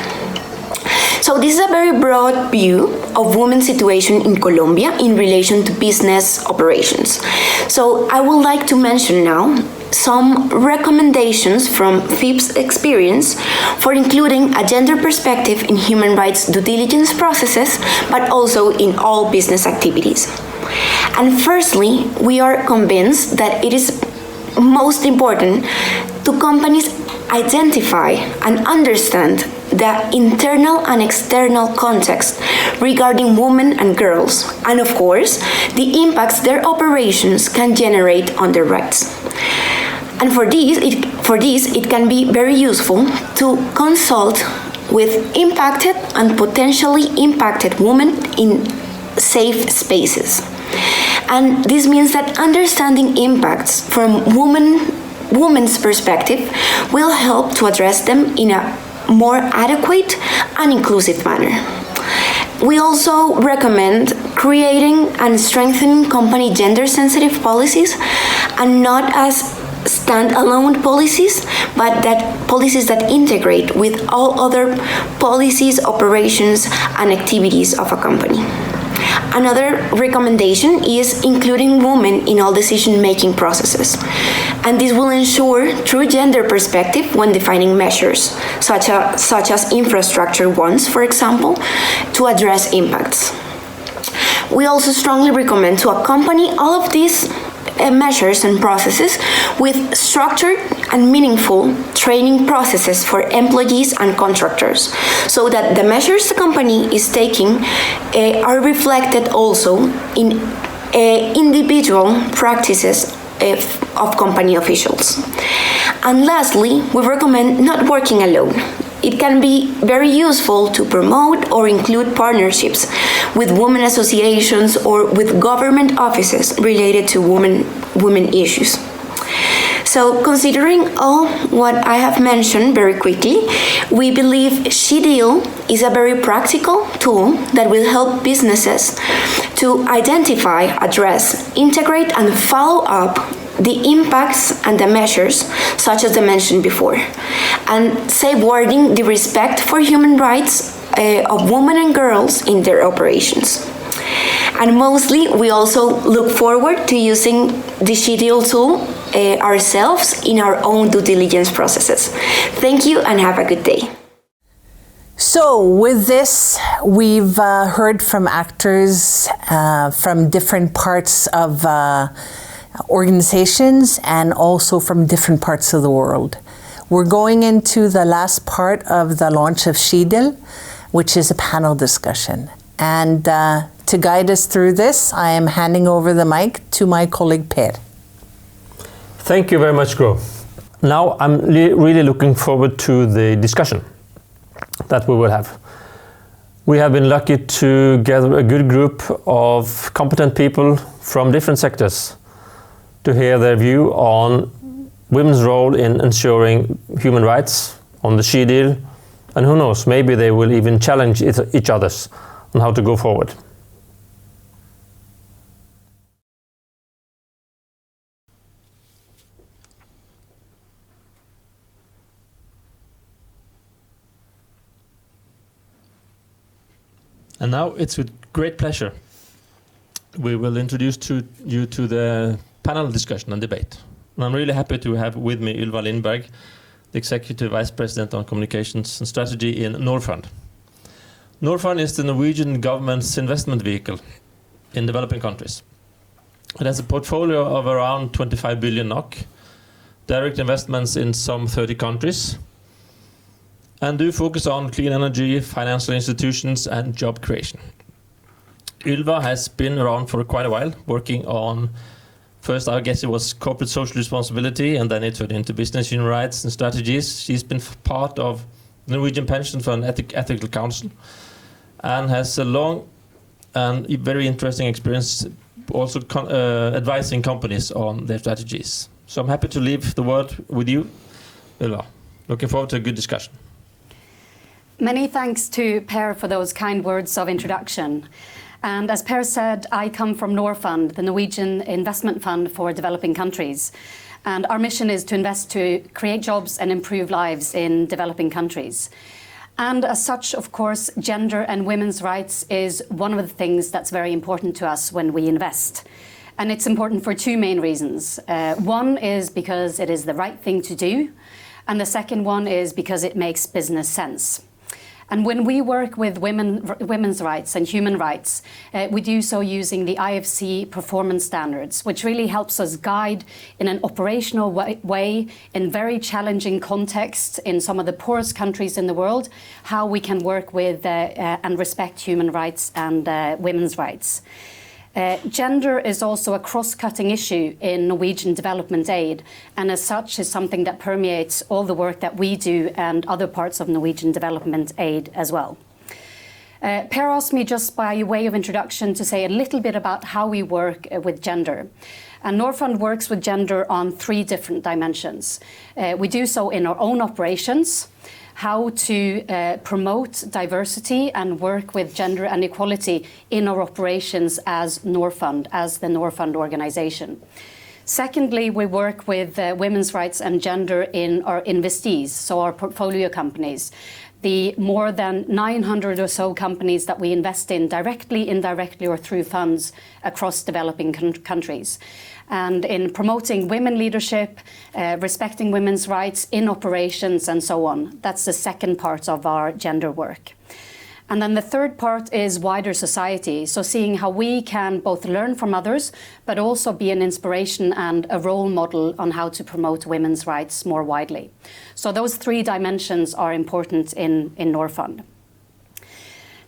So this is a very broad view of women's situation in Colombia in relation to business operations. So I would like to mention now some recommendations from FIP's experience for including a gender perspective in human rights due diligence processes, but also in all business activities. And firstly, we are convinced that it is most important to companies identify and understand the internal and external context regarding women and girls, and of course, the impacts their operations can generate on their rights. And for this, it can be very useful to consult with impacted and potentially impacted women in safe spaces. And this means that understanding impacts from women's perspective will help to address them in a more adequate and inclusive manner. We also recommend creating and strengthening company gender-sensitive policies, and not as standalone policies, but that policies that integrate with all other policies, operations, and activities of a company. Another recommendation is including women in all decision-making processes, and this will ensure true gender perspective when defining measures, such as infrastructure ones, for example, to address impacts. We also strongly recommend to accompany all of these measures and processes with structured and meaningful training processes for employees and contractors, so that the measures the company is taking are reflected also in individual practices of company officials. And lastly, we recommend not working alone. It can be very useful to promote or include partnerships with women associations or with government offices related to women issues. So, considering all what I have mentioned very quickly, we believe SheDil is a very practical tool that will help businesses to identify, address, integrate, and follow up the impacts and the measures, such as I mentioned before, and safeguarding the respect for human rights of women and girls in their operations. And mostly, we also look forward to using the SheDil tool ourselves in our own due diligence processes. Thank you and have a good day. So with this, we've heard from actors from different parts of organizations and also from different parts of the world. We're going into the last part of the launch of SheDil, which is a panel discussion. And to guide us through this, I am handing over the mic to my colleague Per. Thank you very much, Gro. Now I'm really looking forward to the discussion that we will have. We have been lucky to gather a good group of competent people from different sectors to hear their view on women's role in ensuring human rights, on the SheDil, and who knows, maybe they will even challenge each other on how to go forward. And now it's with great pleasure we will introduce you to the panel discussion and debate. And I'm really happy to have with me Ylva Lindberg, the Executive Vice President on Communications and Strategy in Norfund. Norfund is the Norwegian government's investment vehicle in developing countries. It has a portfolio of around 25 billion NOK, direct investments in some 30 countries, and do focus on clean energy, financial institutions, and job creation. Ylva has been around for quite a while, working on, first I guess it was corporate social responsibility, and then it turned into business human rights and strategies. She's been part of the Norwegian Pension Fund Ethical Council, and has a long and very interesting experience also advising companies on their strategies. So I'm happy to leave the word with you, Ylva. Looking forward to a good discussion. Many thanks to Per for those kind words of introduction. And as Per said, I come from Norfund, the Norwegian investment fund for developing countries. And our mission is to invest to create jobs and improve lives in developing countries. And as such, of course, gender and women's rights is one of the things that's very important to us when we invest. And it's important for two main reasons. One is because it is the right thing to do. And the second one is because it makes business sense. And when we work with women's rights and human rights, we do so using the IFC performance standards, which really helps us guide in an operational way in very challenging contexts in some of the poorest countries in the world, how we can work with and respect human rights and women's rights. Gender is also a cross-cutting issue in Norwegian development aid, and as such is something that permeates all the work that we do and other parts of Norwegian development aid as well. Per asked me just by way of introduction to say a little bit about how we work with gender. And Norfund works with gender on three different dimensions. We do so in our own operations, how to promote diversity and work with gender and equality in our operations as Norfund, as the Norfund organization. Secondly, we work with women's rights and gender in our investees, so our portfolio companies, the more than 900 or so companies that we invest in directly, indirectly, or through funds across developing countries. And in promoting women leadership, respecting women's rights in operations and so on. That's the second part of our gender work. And then the third part is wider society. So seeing how we can both learn from others, but also be an inspiration and a role model on how to promote women's rights more widely. So those three dimensions are important in Norfund.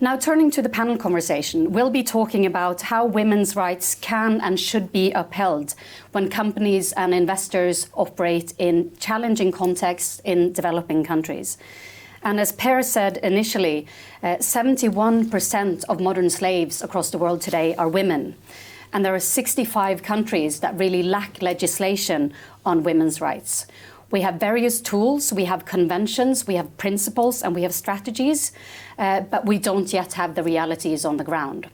Now turning to the panel conversation, we'll be talking about how women's rights can and should be upheld when companies and investors operate in challenging contexts in developing countries. And as Per said initially, 71% of modern slaves across the world today are women. And there are 65 countries that really lack legislation on women's rights. We have various tools, we have conventions, we have principles, and we have strategies, but we don't yet have the realities on the ground.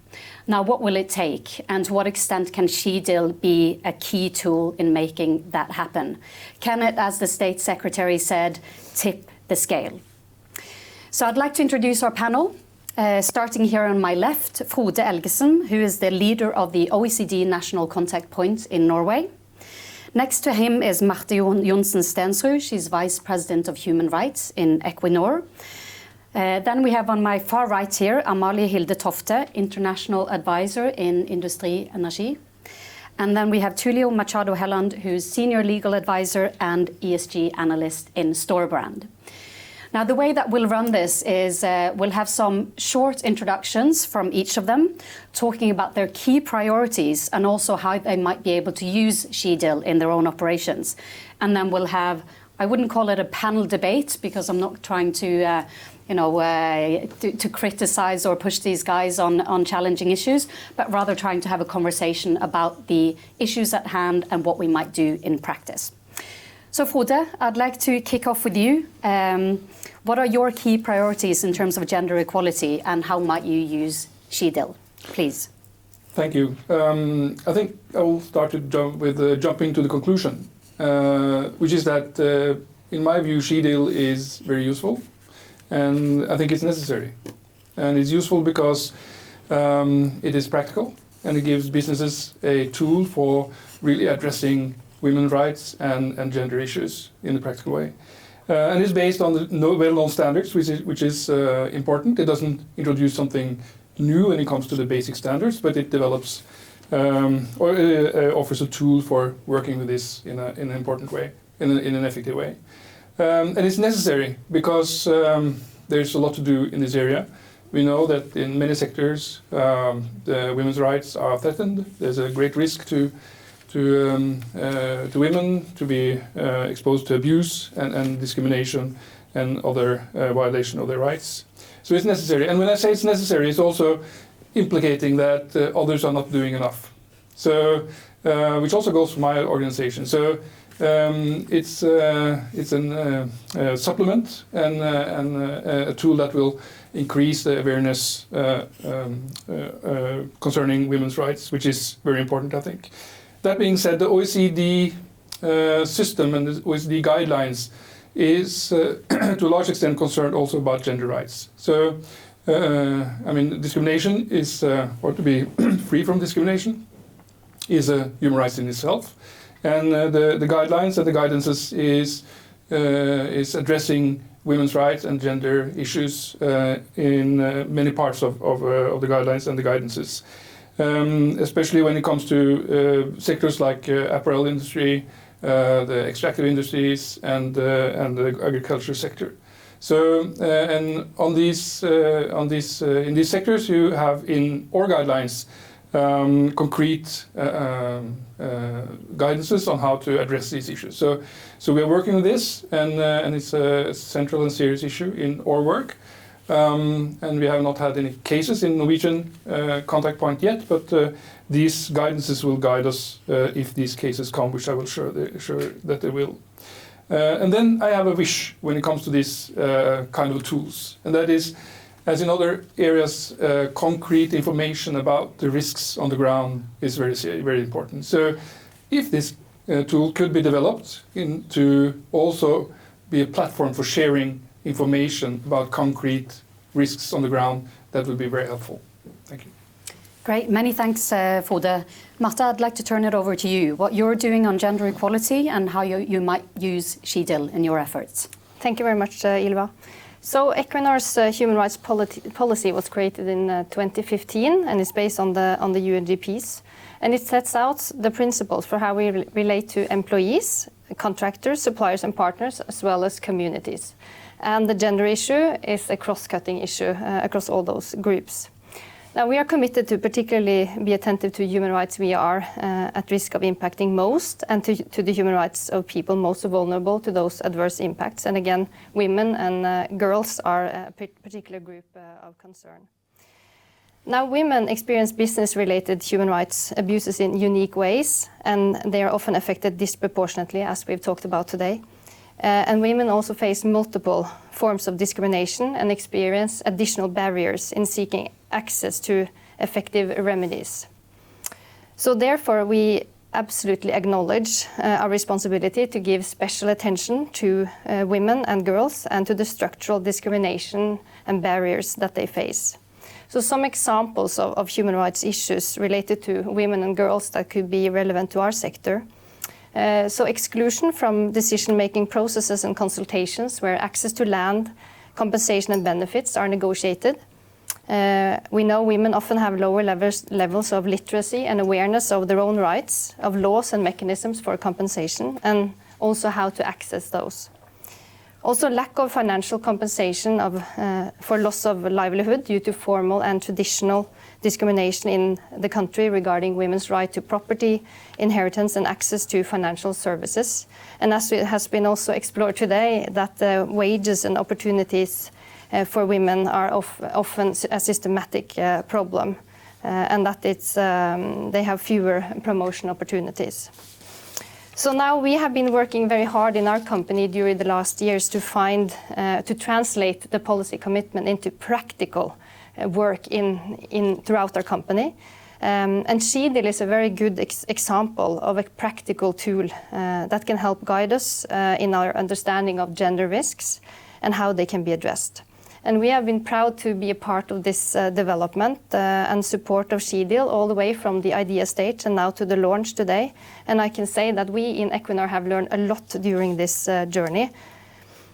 Now, what will it take, and to what extent can SheDil be a key tool in making that happen? Can it, as the State Secretary said, tip the scale? So I'd like to introduce our panel, starting here on my left, Frode Elgesen, who is the leader of the OECD National Contact Point in Norway. Next to him is Marte Johnsen Stensrud. She's Vice President of Human Rights in Equinor. Then we have on my far right here, Amalie Hilde Tofte, International Advisor in Industri Energi. And then we have Tulio Machado Helland, who's Senior Legal Advisor and ESG Analyst in Storebrand. Now, the way that we'll run this is we'll have some short introductions from each of them, talking about their key priorities and also how they might be able to use SheDil in their own operations. And then we'll have, I wouldn't call it a panel debate because I'm not trying to, to criticize or push these guys on challenging issues, but rather trying to have a conversation about the issues at hand and what we might do in practice. So Frode, I'd like to kick off with you. What are your key priorities in terms of gender equality and how might you use SheDil? Please. Thank you. I think I will start to jumping to the conclusion, which is that, in my view, SheDil is very useful, and I think it's necessary. And it's useful because it is practical, and it gives businesses a tool for really addressing women's rights and gender issues in a practical way. And it's based on the well-known standards, which is important. It doesn't introduce something new when it comes to the basic standards, but it develops offers a tool for working with this in an important way, in an effective way. And it's necessary because there's a lot to do in this area. We know that in many sectors the women's rights are threatened. There's a great risk to women to be exposed to abuse and discrimination and other violation of their rights. So it's necessary. And when I say it's necessary, it's also implicating that others are not doing enough. So, which also goes for my organization. So it's a supplement and a tool that will increase the awareness concerning women's rights, which is very important, I think. That being said, the OECD system and the OECD guidelines is to a large extent concerned also about gender rights. So, I mean, discrimination is, or to be free from discrimination, is a human right in itself. And the guidelines and the guidances is addressing women's rights and gender issues in many parts of the guidelines and the guidances. Especially when it comes to sectors like apparel industry, the extractive industries, and the agriculture sector. So, and in these sectors, you have in our guidelines concrete guidances on how to address these issues. So we are working on this, and it's a central and serious issue in our work. And we have not had any cases in Norwegian contact point yet, but these guidances will guide us if these cases come, which I will show that they will. And then I have a wish when it comes to these kind of tools, and that is, as in other areas, concrete information about the risks on the ground is very important. So if this tool could be developed to also be a platform for sharing information about concrete risks on the ground, that would be very helpful. Thank you. Great, many thanks, Frode. Marta, I'd like to turn it over to you. What you're doing on gender equality and how you might use SheDil in your efforts. Thank you very much, Ylva. So Equinor's human rights policy was created in 2015 and is based on the UNGPs. And it sets out the principles for how we relate to employees, contractors, suppliers and partners, as well as communities. And the gender issue is a cross-cutting issue across all those groups. Now, we are committed to particularly be attentive to human rights we are at risk of impacting most, and to the human rights of people most vulnerable to those adverse impacts. And again, women and girls are a particular group of concern. Now, women experience business-related human rights abuses in unique ways, and they are often affected disproportionately, as we've talked about today. And women also face multiple forms of discrimination and experience additional barriers in seeking access to effective remedies. So therefore, we absolutely acknowledge our responsibility to give special attention to women and girls and to the structural discrimination and barriers that they face. So some examples of human rights issues related to women and girls that could be relevant to our sector. So exclusion from decision-making processes and consultations where access to land, compensation and benefits are negotiated. We know women often have lower levels of literacy and awareness of their own rights, of laws and mechanisms for compensation, and also how to access those. Also, lack of financial compensation for loss of livelihood due to formal and traditional discrimination in the country regarding women's right to property, inheritance and access to financial services. And as it has been also explored today, that wages and opportunities for women are often a systematic problem, and that they have fewer promotion opportunities. So now we have been working very hard in our company during the last years to translate the policy commitment into practical work throughout our company. And SheDil is a very good example of a practical tool that can help guide us in our understanding of gender risks and how they can be addressed. And we have been proud to be a part of this development and support of SheDil all the way from the idea stage and now to the launch today. And I can say that we in Equinor have learned a lot during this journey.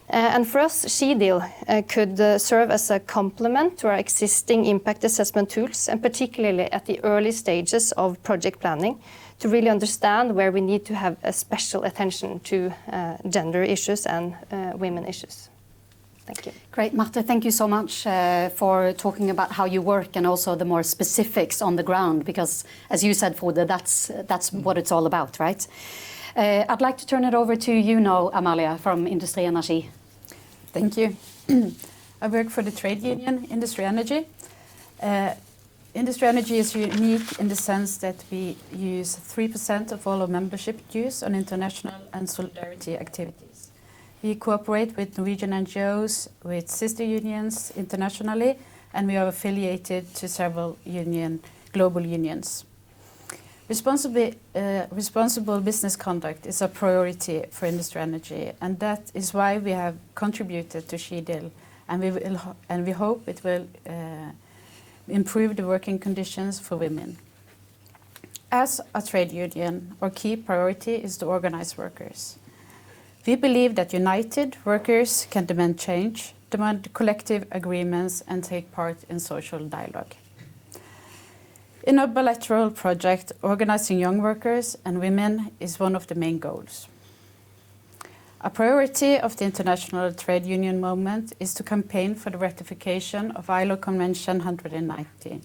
And for us, SheDil could serve as a complement to our existing impact assessment tools, and particularly at the early stages of project planning, to really understand where we need to have a special attention to gender issues and women issues. Thank you. Great, Marte, thank you so much for talking about how you work and also the more specifics on the ground, because as you said, Frode, that's what it's all about, right? I'd like to turn it over to you now, Amalia, from Industri Energi. Thank you. I work for the trade union, Industri Energi. Industri Energi is unique in the sense that we use 3% of all our membership dues on international and solidarity activities. We cooperate with Norwegian NGOs, with sister unions internationally, and we are affiliated to several global unions. Responsible business conduct is a priority for Industri Energi, and that is why we have contributed to SheDil, and we hope it will improve the working conditions for women. As a trade union, our key priority is to organize workers. We believe that united workers can demand change, demand collective agreements, and take part in social dialogue. In our Bilateral project, organizing young workers and women is one of the main goals. A priority of the international trade union movement is to campaign for the ratification of ILO Convention 190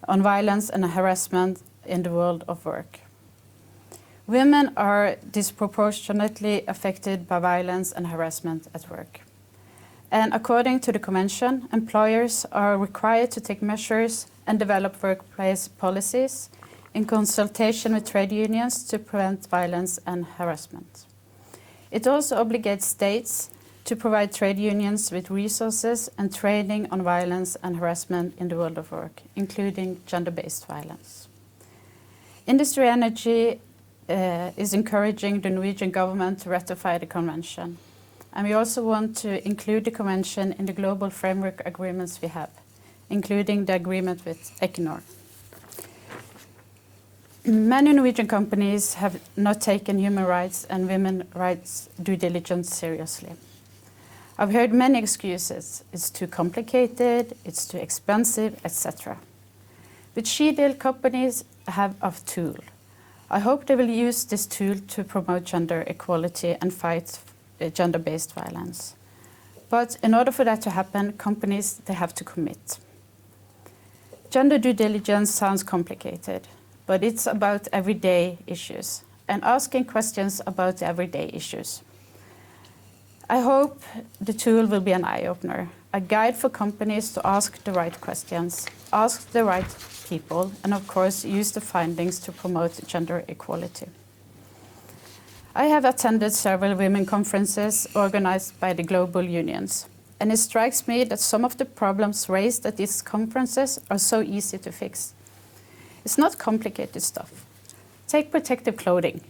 on violence and harassment in the world of work. Women are disproportionately affected by violence and harassment at work. And according to the Convention, employers are required to take measures and develop workplace policies in consultation with trade unions to prevent violence and harassment. It also obligates states to provide trade unions with resources and training on violence and harassment in the world of work, including gender-based violence. Industri Energi is encouraging the Norwegian government to ratify the convention. And we also want to include the convention in the global framework agreements we have, including the agreement with Equinor. Many Norwegian companies have not taken human rights and women's rights due diligence seriously. I've heard many excuses. It's too complicated, it's too expensive, etc. With SheDil, companies have a tool. I hope they will use this tool to promote gender equality and fight gender-based violence. But in order for that to happen, companies, they have to commit. Gender due diligence sounds complicated, but it's about everyday issues and asking questions about everyday issues. I hope the tool will be an eye-opener, a guide for companies to ask the right questions, ask the right people, and of course use the findings to promote gender equality. I have attended several women conferences organized by the global unions, and it strikes me that some of the problems raised at these conferences are so easy to fix. It's not complicated stuff. Take protective clothing.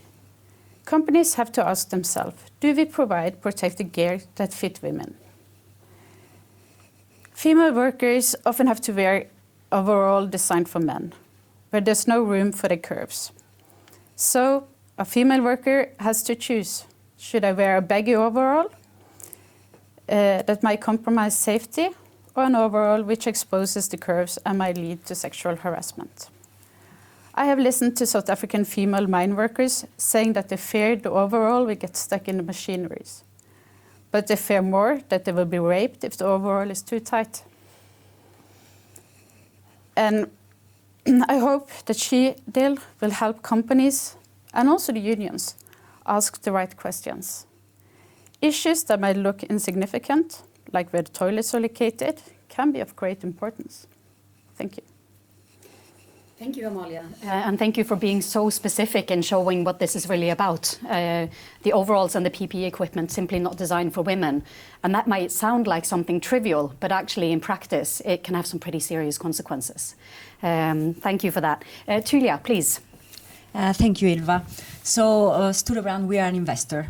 Companies have to ask themselves, do we provide protective gear that fit women? Female workers often have to wear overall designed for men, where there's no room for the curves. So a female worker has to choose. Should I wear a baggy overall that might compromise safety, or an overall which exposes the curves and might lead to sexual harassment? I have listened to South African female mine workers saying that they fear the overall will get stuck in the machineries, but they fear more that they will be raped if the overall is too tight. And I hope that SheDil will help companies and also the unions ask the right questions. Issues that might look insignificant, like where the toilets are located, can be of great importance. Thank you. Thank you, Amalia. And thank you for being so specific and showing what this is really about. The overalls and the PPE equipment simply not designed for women. And that might sound like something trivial, but actually in practice, it can have some pretty serious consequences. Thank you for that. Tulia, please. Thank you, Ylva. So, Storebrand, we are an investor.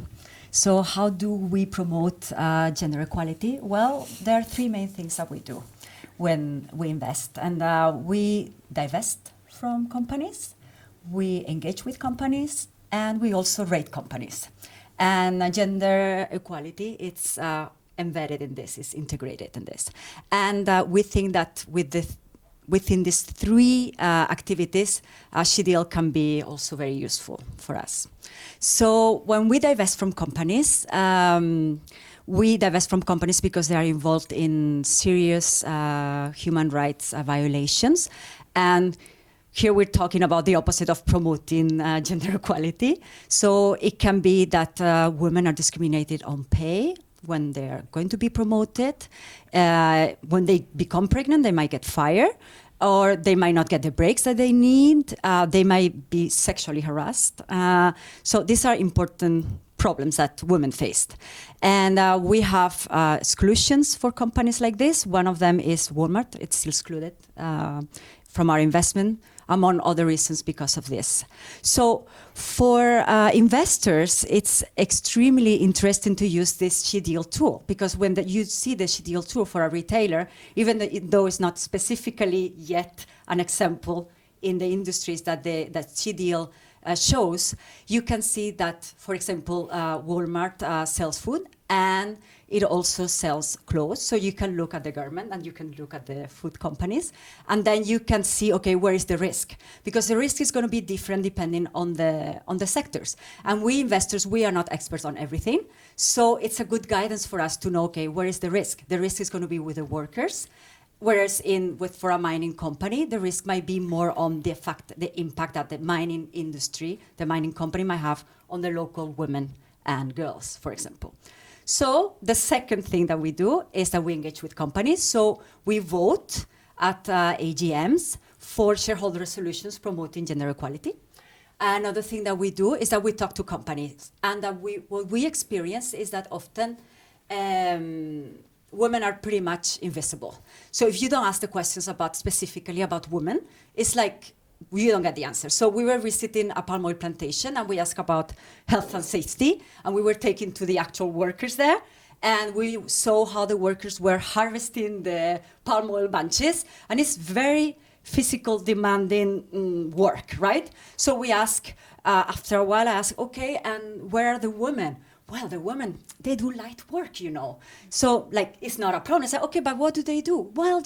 So how do we promote gender equality? Well, there are three main things that we do when we invest. And we divest from companies, we engage with companies, and we also rate companies. And gender equality, it's embedded in this, it's integrated in this. And we think that within these three activities, SheDil can be also very useful for us. So when we divest from companies because they are involved in serious human rights violations. And here we're talking about the opposite of promoting gender equality. So it can be that women are discriminated on pay when they're going to be promoted. When they become pregnant, they might get fired, or they might not get the breaks that they need. They might be sexually harassed. So these are important problems that women faced. And we have exclusions for companies like this. One of them is Walmart. It's still excluded from our investment, among other reasons because of this. So for investors, it's extremely interesting to use this SheDil tool, because when you see the SheDil tool for a retailer, even though it's not specifically yet an example in the industries that SheDil shows, you can see that, for example, Walmart sells food and it also sells clothes. So you can look at the garment and you can look at the food companies, and then you can see, okay, where is the risk? Because the risk is going to be different depending on the sectors. And we investors, we are not experts on everything. So it's a good guidance for us to know, okay, where is the risk? The risk is going to be with the workers. Whereas for a mining company, the risk might be more on the impact that the mining industry, the mining company might have on the local women and girls, for example. So the second thing that we do is that we engage with companies. So we vote at AGMs for shareholder resolutions promoting gender equality. Another thing that we do is that we talk to companies. And that what we experience is that often women are pretty much invisible. So if you don't ask the questions specifically about women, it's like you don't get the answer. So we were visiting a palm oil plantation and we asked about health and safety, and we were taken to the actual workers there, and we saw how the workers were harvesting the palm oil bunches, and it's very physical demanding work, right? So we ask, after a while I asked, okay, and where are the women? Well, the women, they do light work, So, it's not a problem. I say, okay, but what do they do? Well,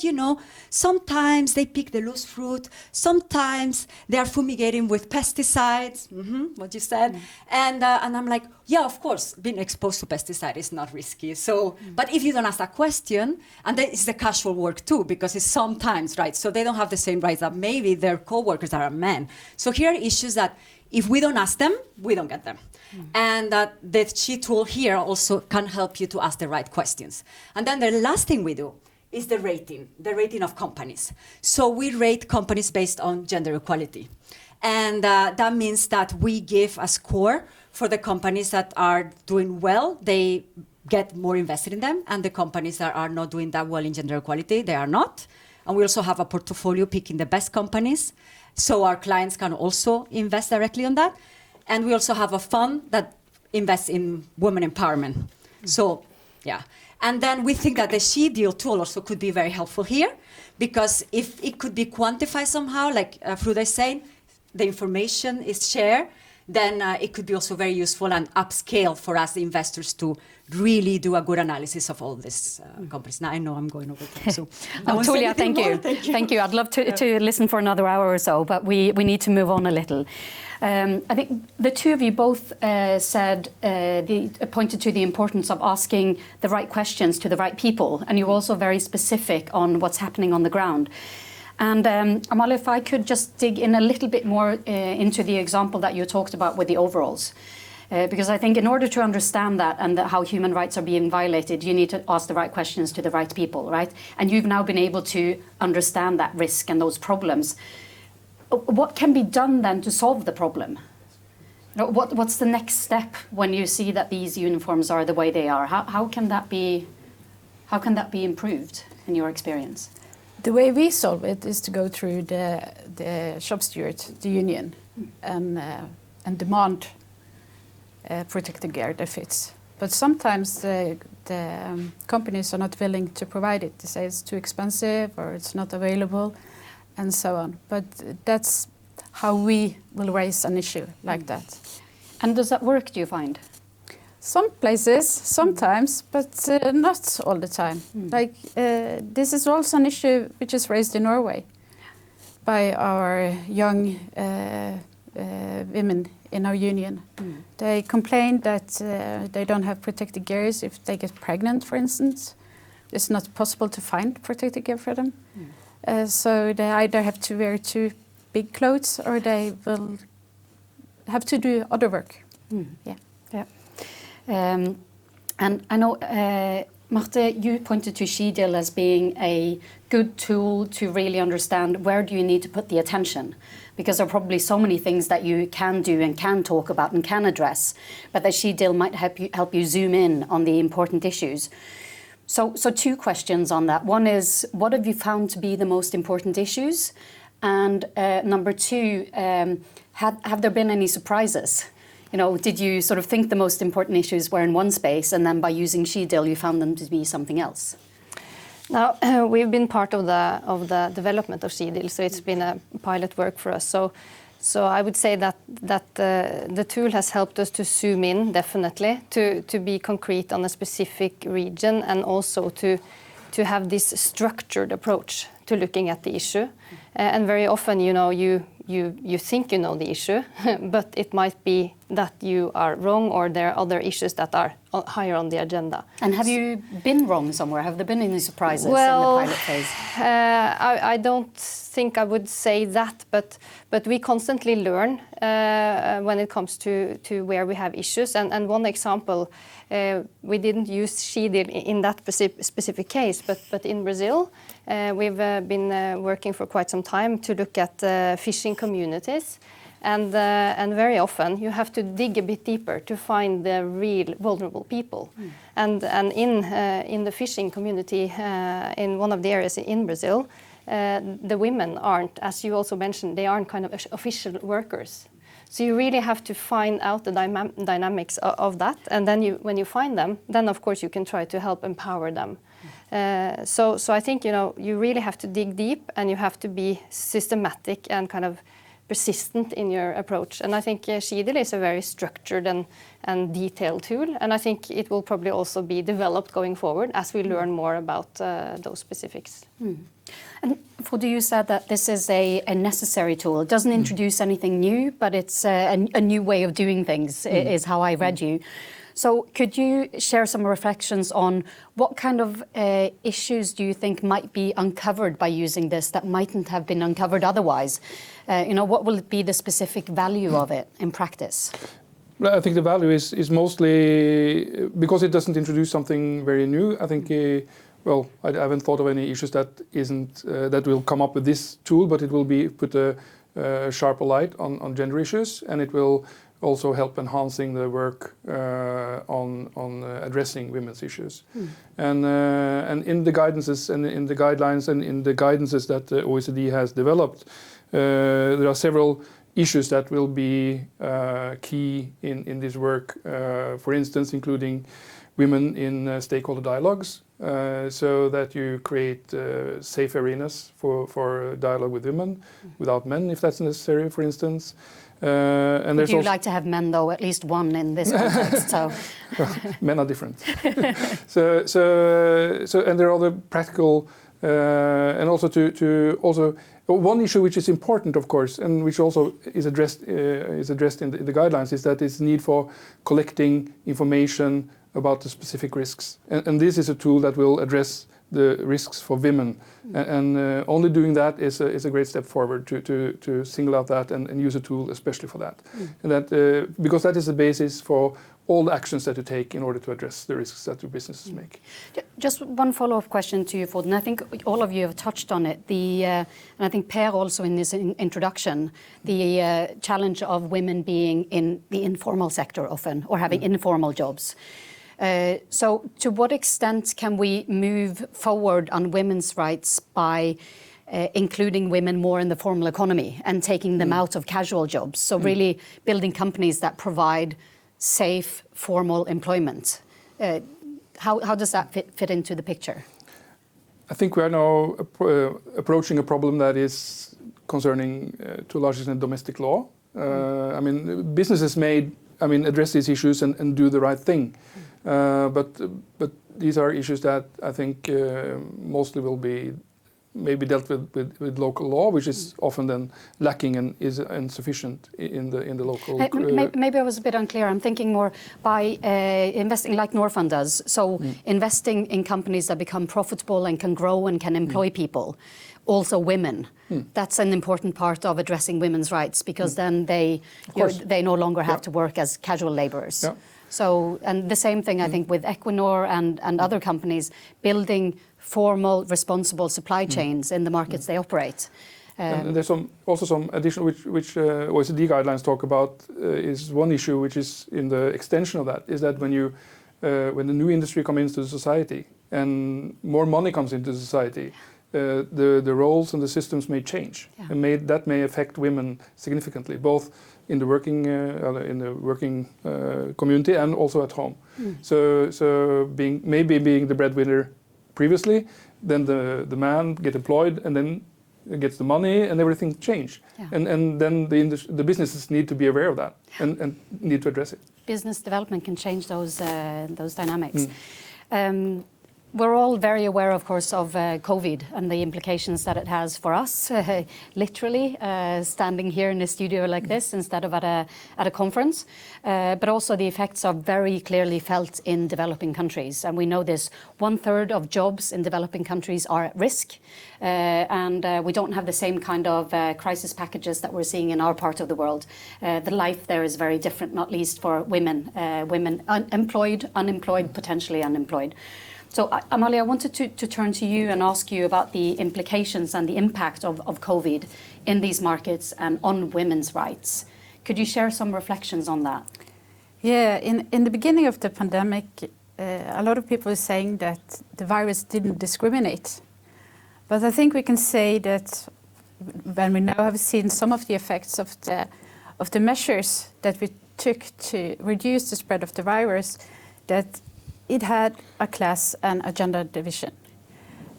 sometimes they pick the loose fruit. Sometimes they are fumigating with pesticides, what you said. And I'm like, yeah, of course, being exposed to pesticide is not risky. So, but if you don't ask that question, and then it's the casual work too, because it's sometimes, right? So they don't have the same rights that maybe their co-workers are men. So here are issues that if we don't ask them, we don't get them. And the She tool here also can help you to ask the right questions. And then the last thing we do is the rating of companies. So we rate companies based on gender equality. And that means that we give a score for the companies that are doing well. They get more invested in them. And the companies that are not doing that well in gender equality, they are not. And we also have a portfolio picking the best companies, so our clients can also invest directly on that. And we also have a fund that invests in women empowerment. So, yeah. And then we think that the SheDil tool also could be very helpful here, because if it could be quantified somehow, like Fruda is saying, the information is shared, then it could be also very useful and upscale for us, the investors, to really do a good analysis of all these companies. Now I know I'm going over time, so Tulia, thank you. Thank you. I'd love to listen for another hour or so, but we need to move on a little. I think the two of you both pointed to the importance of asking the right questions to the right people, and you're also very specific on what's happening on the ground. And Amala, if I could just dig in a little bit more into the example that you talked about with the overalls. Because I think in order to understand that and how human rights are being violated, you need to ask the right questions to the right people, right? And you've now been able to understand that risk and those problems. What can be done then to solve the problem? What's the next step when you see that these uniforms are the way they are? How can that be improved in your experience? The way we solve it is to go through the shop steward, the union, and demand protective gear that fits But sometimes the companies are not willing to provide it. They say it's too expensive or it's not available, and so on. But that's how we will raise an issue like that. And does that work, do you find? Some places, sometimes, but not all the time. Like this is also an issue which is raised in Norway by our young women in our union. They complain that they don't have protective gears if they get pregnant, for instance. It's not possible to find protective gear for them. So they either have to wear too big clothes or they will have to do other work. Yeah. And I know, Marte, you pointed to SheDil as being a good tool to really understand where do you need to put the attention, because there are probably so many things that you can do and can talk about and can address, but that SheDil might help you zoom in on the important issues. So two questions on that. One is, what have you found to be the most important issues? And number two, have there been any surprises? You know, did you sort of think the most important issues were in one space, and then by using SheDil you found them to be something else? Now, we've been part of the development of SheDil, so it's been a pilot work for us. So I would say that the tool has helped us to zoom in, definitely, to be concrete on a specific region, and also to have this structured approach to looking at the issue. And very often, you know, you think you know the issue, but it might be that you are wrong, or there are other issues that are higher on the agenda. And have you been wrong somewhere? Have there been any surprises in the pilot phase? I don't think I would say that, but we constantly learn when it comes to where we have issues. And one example, we didn't use SheDil in that specific case, but in Brazil, we've been working for quite some time to look at fishing communities. And very often you have to dig a bit deeper to find the real vulnerable people. And in the fishing community, in one of the areas in Brazil, the women aren't, as you also mentioned, they aren't kind of official workers. So you really have to find out the dynamics of that, and then when you find them, then of course you can try to help empower them. So I think, you know, you really have to dig deep, and you have to be systematic and kind of persistent in your approach. And I think SheDil is a very structured and detailed tool, and I think it will probably also be developed going forward as we learn more about those specifics. And Frode, you said that this is a necessary tool. It doesn't introduce anything new, but it's a new way of doing things, is how I read you. So could you share some reflections on what kind of issues do you think might be uncovered by using this that mightn't have been uncovered otherwise? You know, what will be the specific value of it in practice? Well, I think the value is mostly because it doesn't introduce something very new. I think, well, I haven't thought of any issues that that will come up with this tool, but it will put a sharper light on gender issues, and it will also help enhancing the work on addressing women's issues. And in the guidances and in the guidelines and in the guidances that the OECD has developed, there are several issues that will be key in this work, for instance, including women in stakeholder dialogues, so that you create safe arenas for dialogue with women, without men, if that's necessary, for instance. And would you like to have men, though, at least one in this context? So, well, men are different. so and there are other practical, and also to also one issue which is important, of course, and which also is addressed in the guidelines, is that it's need for collecting information about the specific risks, and this is a tool that will address the risks for women, and only doing that is a great step forward to single out that and use a tool especially for that, and that because that is the basis for all the actions that you take in order to address the risks that your businesses make. Just one follow-up question to you, Frode, and I think all of you have touched on it. And I think Per also in this introduction, the challenge of women being in the informal sector often, or having informal jobs. So to what extent can we move forward on women's rights by including women more in the formal economy and taking them out of casual jobs? So really building companies that provide safe formal employment. How does that fit into the picture? I think we are now approaching a problem that is concerning, to a large extent, domestic law. I mean, businesses may, address these issues and do the right thing, but these are issues that I think mostly will be maybe dealt with local law, which is often then lacking and is insufficient in the local. Maybe I was a bit unclear. I'm thinking more by investing like Norfund does. So investing in companies that become profitable and can grow and can employ people, also women. That's an important part of addressing women's rights, because then they no longer have to work as casual laborers. Yeah. So, and the same thing I think with Equinor and other companies, building formal, responsible supply chains in the markets they operate. And there's also some additional, which OECD guidelines talk about, is one issue which is in the extension of that, is that when the new industry comes into society and more money comes into society, the roles and the systems may change, and that may affect women significantly, both in the working community and also at home. So being the breadwinner previously, then the man get employed and then gets the money and everything change. And then the businesses need to be aware of that and need to address it. Business development can change those dynamics. We're all very aware, of course, of COVID and the implications that it has for us, literally, standing here in a studio like this instead of at a conference. But also the effects are very clearly felt in developing countries. And we know this, 1/3 of jobs in developing countries are at risk. And we don't have the same kind of crisis packages that we're seeing in our part of the world. The life there is very different, not least for women, employed, unemployed, potentially unemployed. So, Amalie, I wanted to turn to you and ask you about the implications and the impact of COVID in these markets and on women's rights. Could you share some reflections on that? Yeah, in the beginning of the pandemic, a lot of people are saying that the virus didn't discriminate. But I think we can say that when we now have seen some of the effects of the measures that we took to reduce the spread of the virus, that it had a class and a gender division.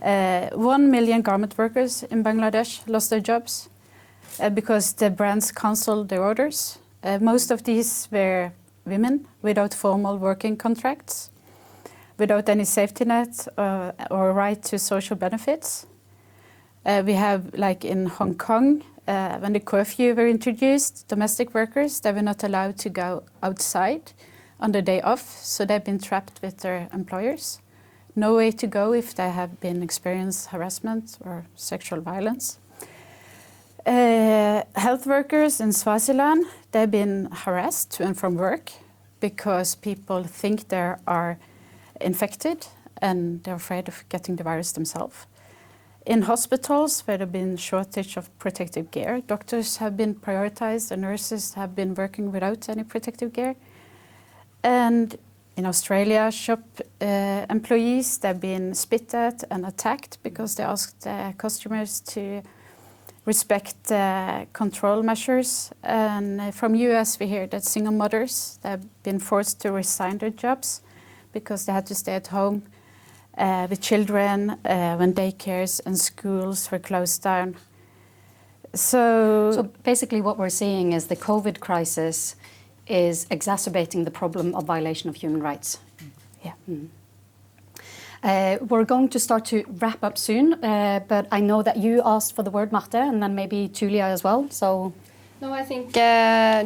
1 million garment workers in Bangladesh lost their jobs because the brands cancelled their orders. Most of these were women without formal working contracts, without any safety net or right to social benefits. We have, like in Hong Kong, when the curfew were introduced, domestic workers, they were not allowed to go outside on the day off, so they've been trapped with their employers. No way to go if they have been experienced harassment or sexual violence. Health workers in Swaziland, they've been harassed to and from work because people think they are infected and they're afraid of getting the virus themselves. In hospitals where there's been shortage of protective gear, doctors have been prioritized and nurses have been working without any protective gear. And in Australia, shop employees, they've been spit at and attacked because they asked customers to respect control measures. And from US, we hear that single mothers, they've been forced to resign their jobs because they had to stay at home with children when daycares and schools were closed down. So basically what we're seeing is the COVID crisis is exacerbating the problem of violation of human rights. Yeah. We're going to start to wrap up soon, but I know that you asked for the word, Marte, and then maybe Tulia as well. So, no, I think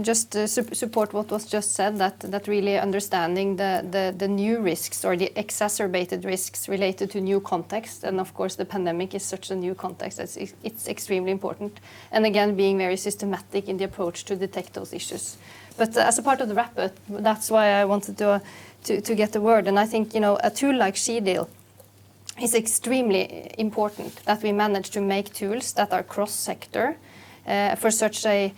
just to support what was just said, that really understanding the new risks or the exacerbated risks related to new context, and of course the pandemic is such a new context, it's extremely important. And again, being very systematic in the approach to detect those issues. But as a part of the wrap-up, that's why I wanted to get the word. And I think, a tool like SheDil is extremely important, that we manage to make tools that are cross-sector for such an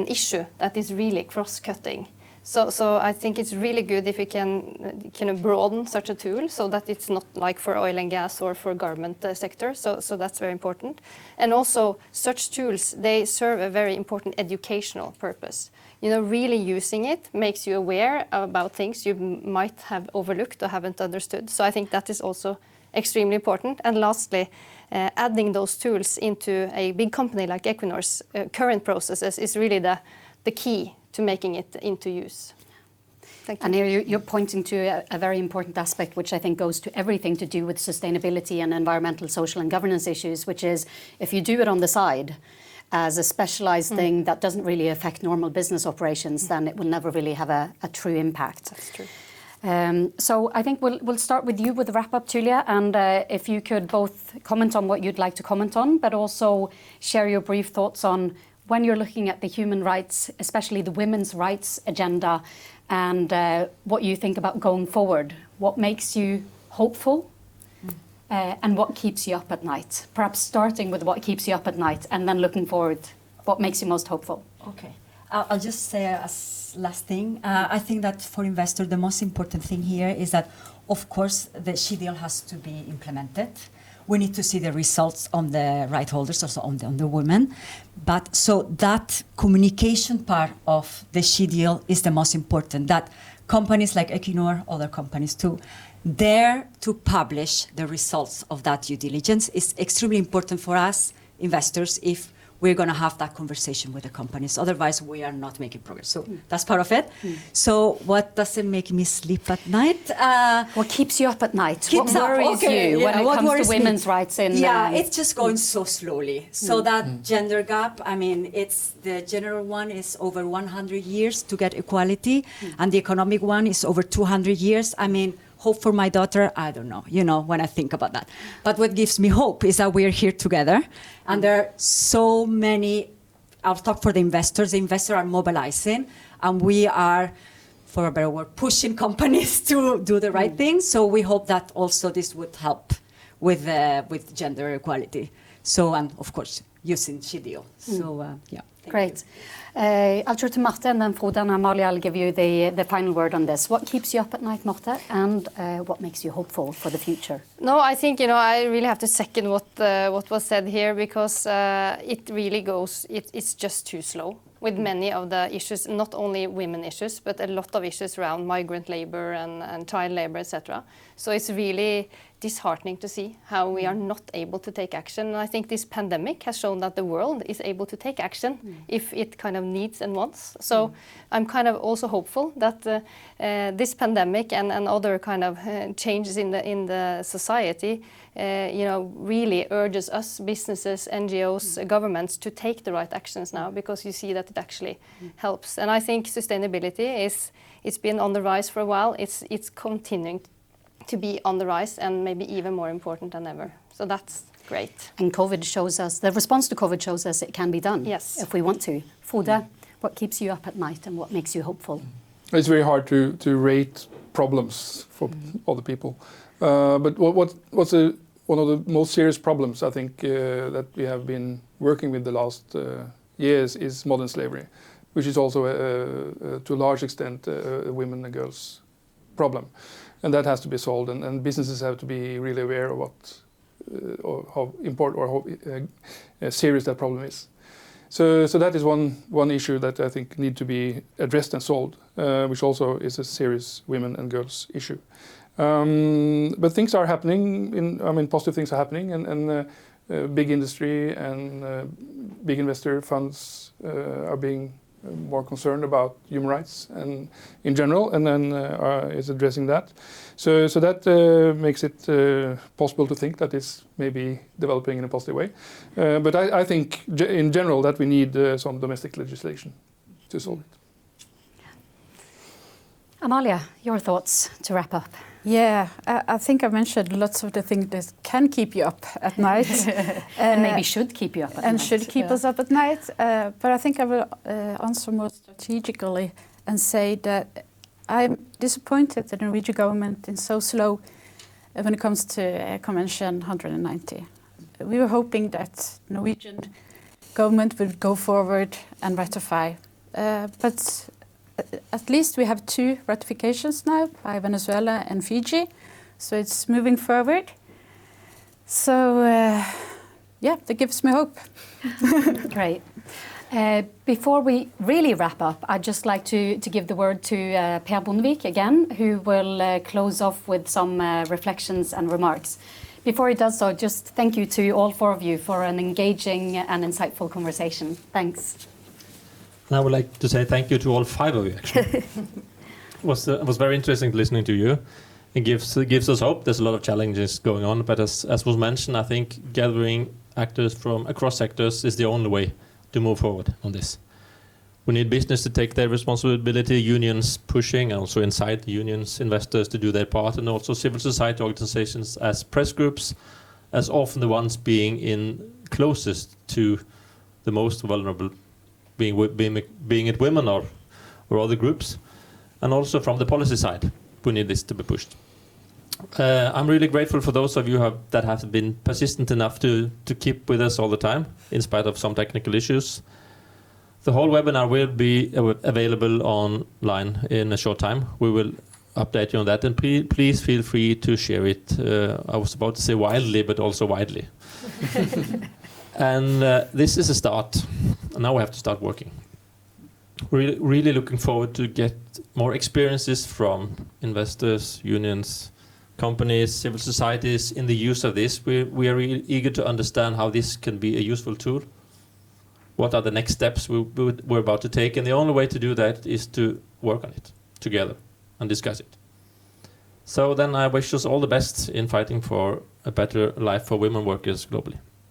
issue that is really cross-cutting. So I think it's really good if we can broaden such a tool so that it's not like for oil and gas or for garment sector. So that's very important. And also such tools, they serve a very important educational purpose. You know, really using it makes you aware about things you might have overlooked or haven't understood. So I think that is also extremely important. And lastly, adding those tools into a big company like Equinor's current processes is really the key to making it into use. Thank you. And here you're pointing to a very important aspect, which I think goes to everything to do with sustainability and environmental, social and governance issues, which is if you do it on the side as a specialized thing that doesn't really affect normal business operations, then it will never really have a true impact. That's true. So I think we'll start with you with the wrap-up, Tulia, and if you could both comment on what you'd like to comment on, but also share your brief thoughts on when you're looking at the human rights, especially the women's rights agenda, and what you think about going forward. What makes you hopeful and what keeps you up at night? Perhaps starting with what keeps you up at night and then looking forward, what makes you most hopeful? Okay, I'll just say as last thing, I think that for investors the most important thing here is that of course the SheDil has to be implemented. We need to see the results on the right holders, also on the women. But so that communication part of the SheDil is the most important, that companies like Equinor, other companies too, dare to publish the results of that due diligence is extremely important for us investors if we're going to have that conversation with the companies. Otherwise, we are not making progress. So that's part of it. So what doesn't make me sleep at night? What keeps you up at night? What worries you when it comes to women's rights in... Yeah, it's just going so slowly. So that gender gap, I mean, it's the general one is over 100 years to get equality, and the economic one is over 200 years. I mean, hope for my daughter, I don't know, you know, when I think about that. But what gives me hope is that we're here together, and there are so many, I'll talk for the investors are mobilizing, and we are, for a better word, pushing companies to do the right thing. So we hope that also this would help with gender equality. So, and of course, using SheDil. So, yeah. Great. I'll turn to Marte, and then Frode and Amalia, I'll give you the final word on this. What keeps you up at night, Marte, and what makes you hopeful for the future? No, I think, you know, I really have to second what was said here, because it really goes, it's just too slow with many of the issues, not only women issues, but a lot of issues around migrant labor and child labor, etc. So it's really disheartening to see how we are not able to take action. And I think this pandemic has shown that the world is able to take action if it kind of needs and wants. So I'm kind of also hopeful that this pandemic and other kind of changes in the society, you know, really urges us, businesses, NGOs, governments, to take the right actions now, because you see that it actually helps. And I think sustainability it's been on the rise for a while. It's continuing to be on the rise, and maybe even more important than ever. So that's great. And COVID shows us, the response to COVID shows us it can be done. Yes. If we want to. Frode, what keeps you up at night and what makes you hopeful? It's very hard to rate problems for other people. But what's one of the most serious problems, I think, that we have been working with the last years is modern slavery, which is also, to a large extent, a women and girls problem. And that has to be solved, and businesses have to be really aware of what, or how important or how serious that problem is. So that is one issue that I think need to be addressed and solved, which also is a serious women and girls issue. But things are happening. Positive things are happening, and big industry and big investor funds are being more concerned about human rights and in general, and then is addressing that. So that makes it possible to think that it's maybe developing in a positive way. But I think in general that we need some domestic legislation to solve it. Amalia, your thoughts to wrap up. Yeah, I think I mentioned lots of the things that can keep you up at night. And maybe should keep you up at night. And should keep us up at night. But I think I will answer more strategically and say that I'm disappointed that the Norwegian government is so slow when it comes to Convention 190. We were hoping that Norwegian government would go forward and ratify. But at least we have 2 ratifications now by Venezuela and Fiji, so it's moving forward. So yeah, that gives me hope. Great. Before we really wrap up, I'd just like to give the word to Per Bondevik again, who will close off with some reflections and remarks. Before he does so, just thank you to all 4 of you for an engaging and insightful conversation. Thanks. I would like to say thank you to all 5 of you, actually. It was very interesting listening to you. It gives us hope. There's a lot of challenges going on, but as was mentioned, I think gathering actors from across sectors is the only way to move forward on this. We need business to take their responsibility, unions pushing, and also inside the unions, investors to do their part, and also civil society organizations as press groups, as often the ones being in closest to the most vulnerable, being it women or other groups, and also from the policy side, we need this to be pushed. I'm really grateful for those of you that have been persistent enough to keep with us all the time, in spite of some technical issues. The whole webinar will be available online in a short time. We will update you on that, and please feel free to share it. I was about to say wildly, but also widely. And this is a start. Now we have to start working. Really looking forward to get more experiences from investors, unions, companies, civil societies in the use of this. We are really eager to understand how this can be a useful tool. What are the next steps we're about to take? And the only way to do that is to work on it together and discuss it. So then I wish us all the best in fighting for a better life for women workers globally.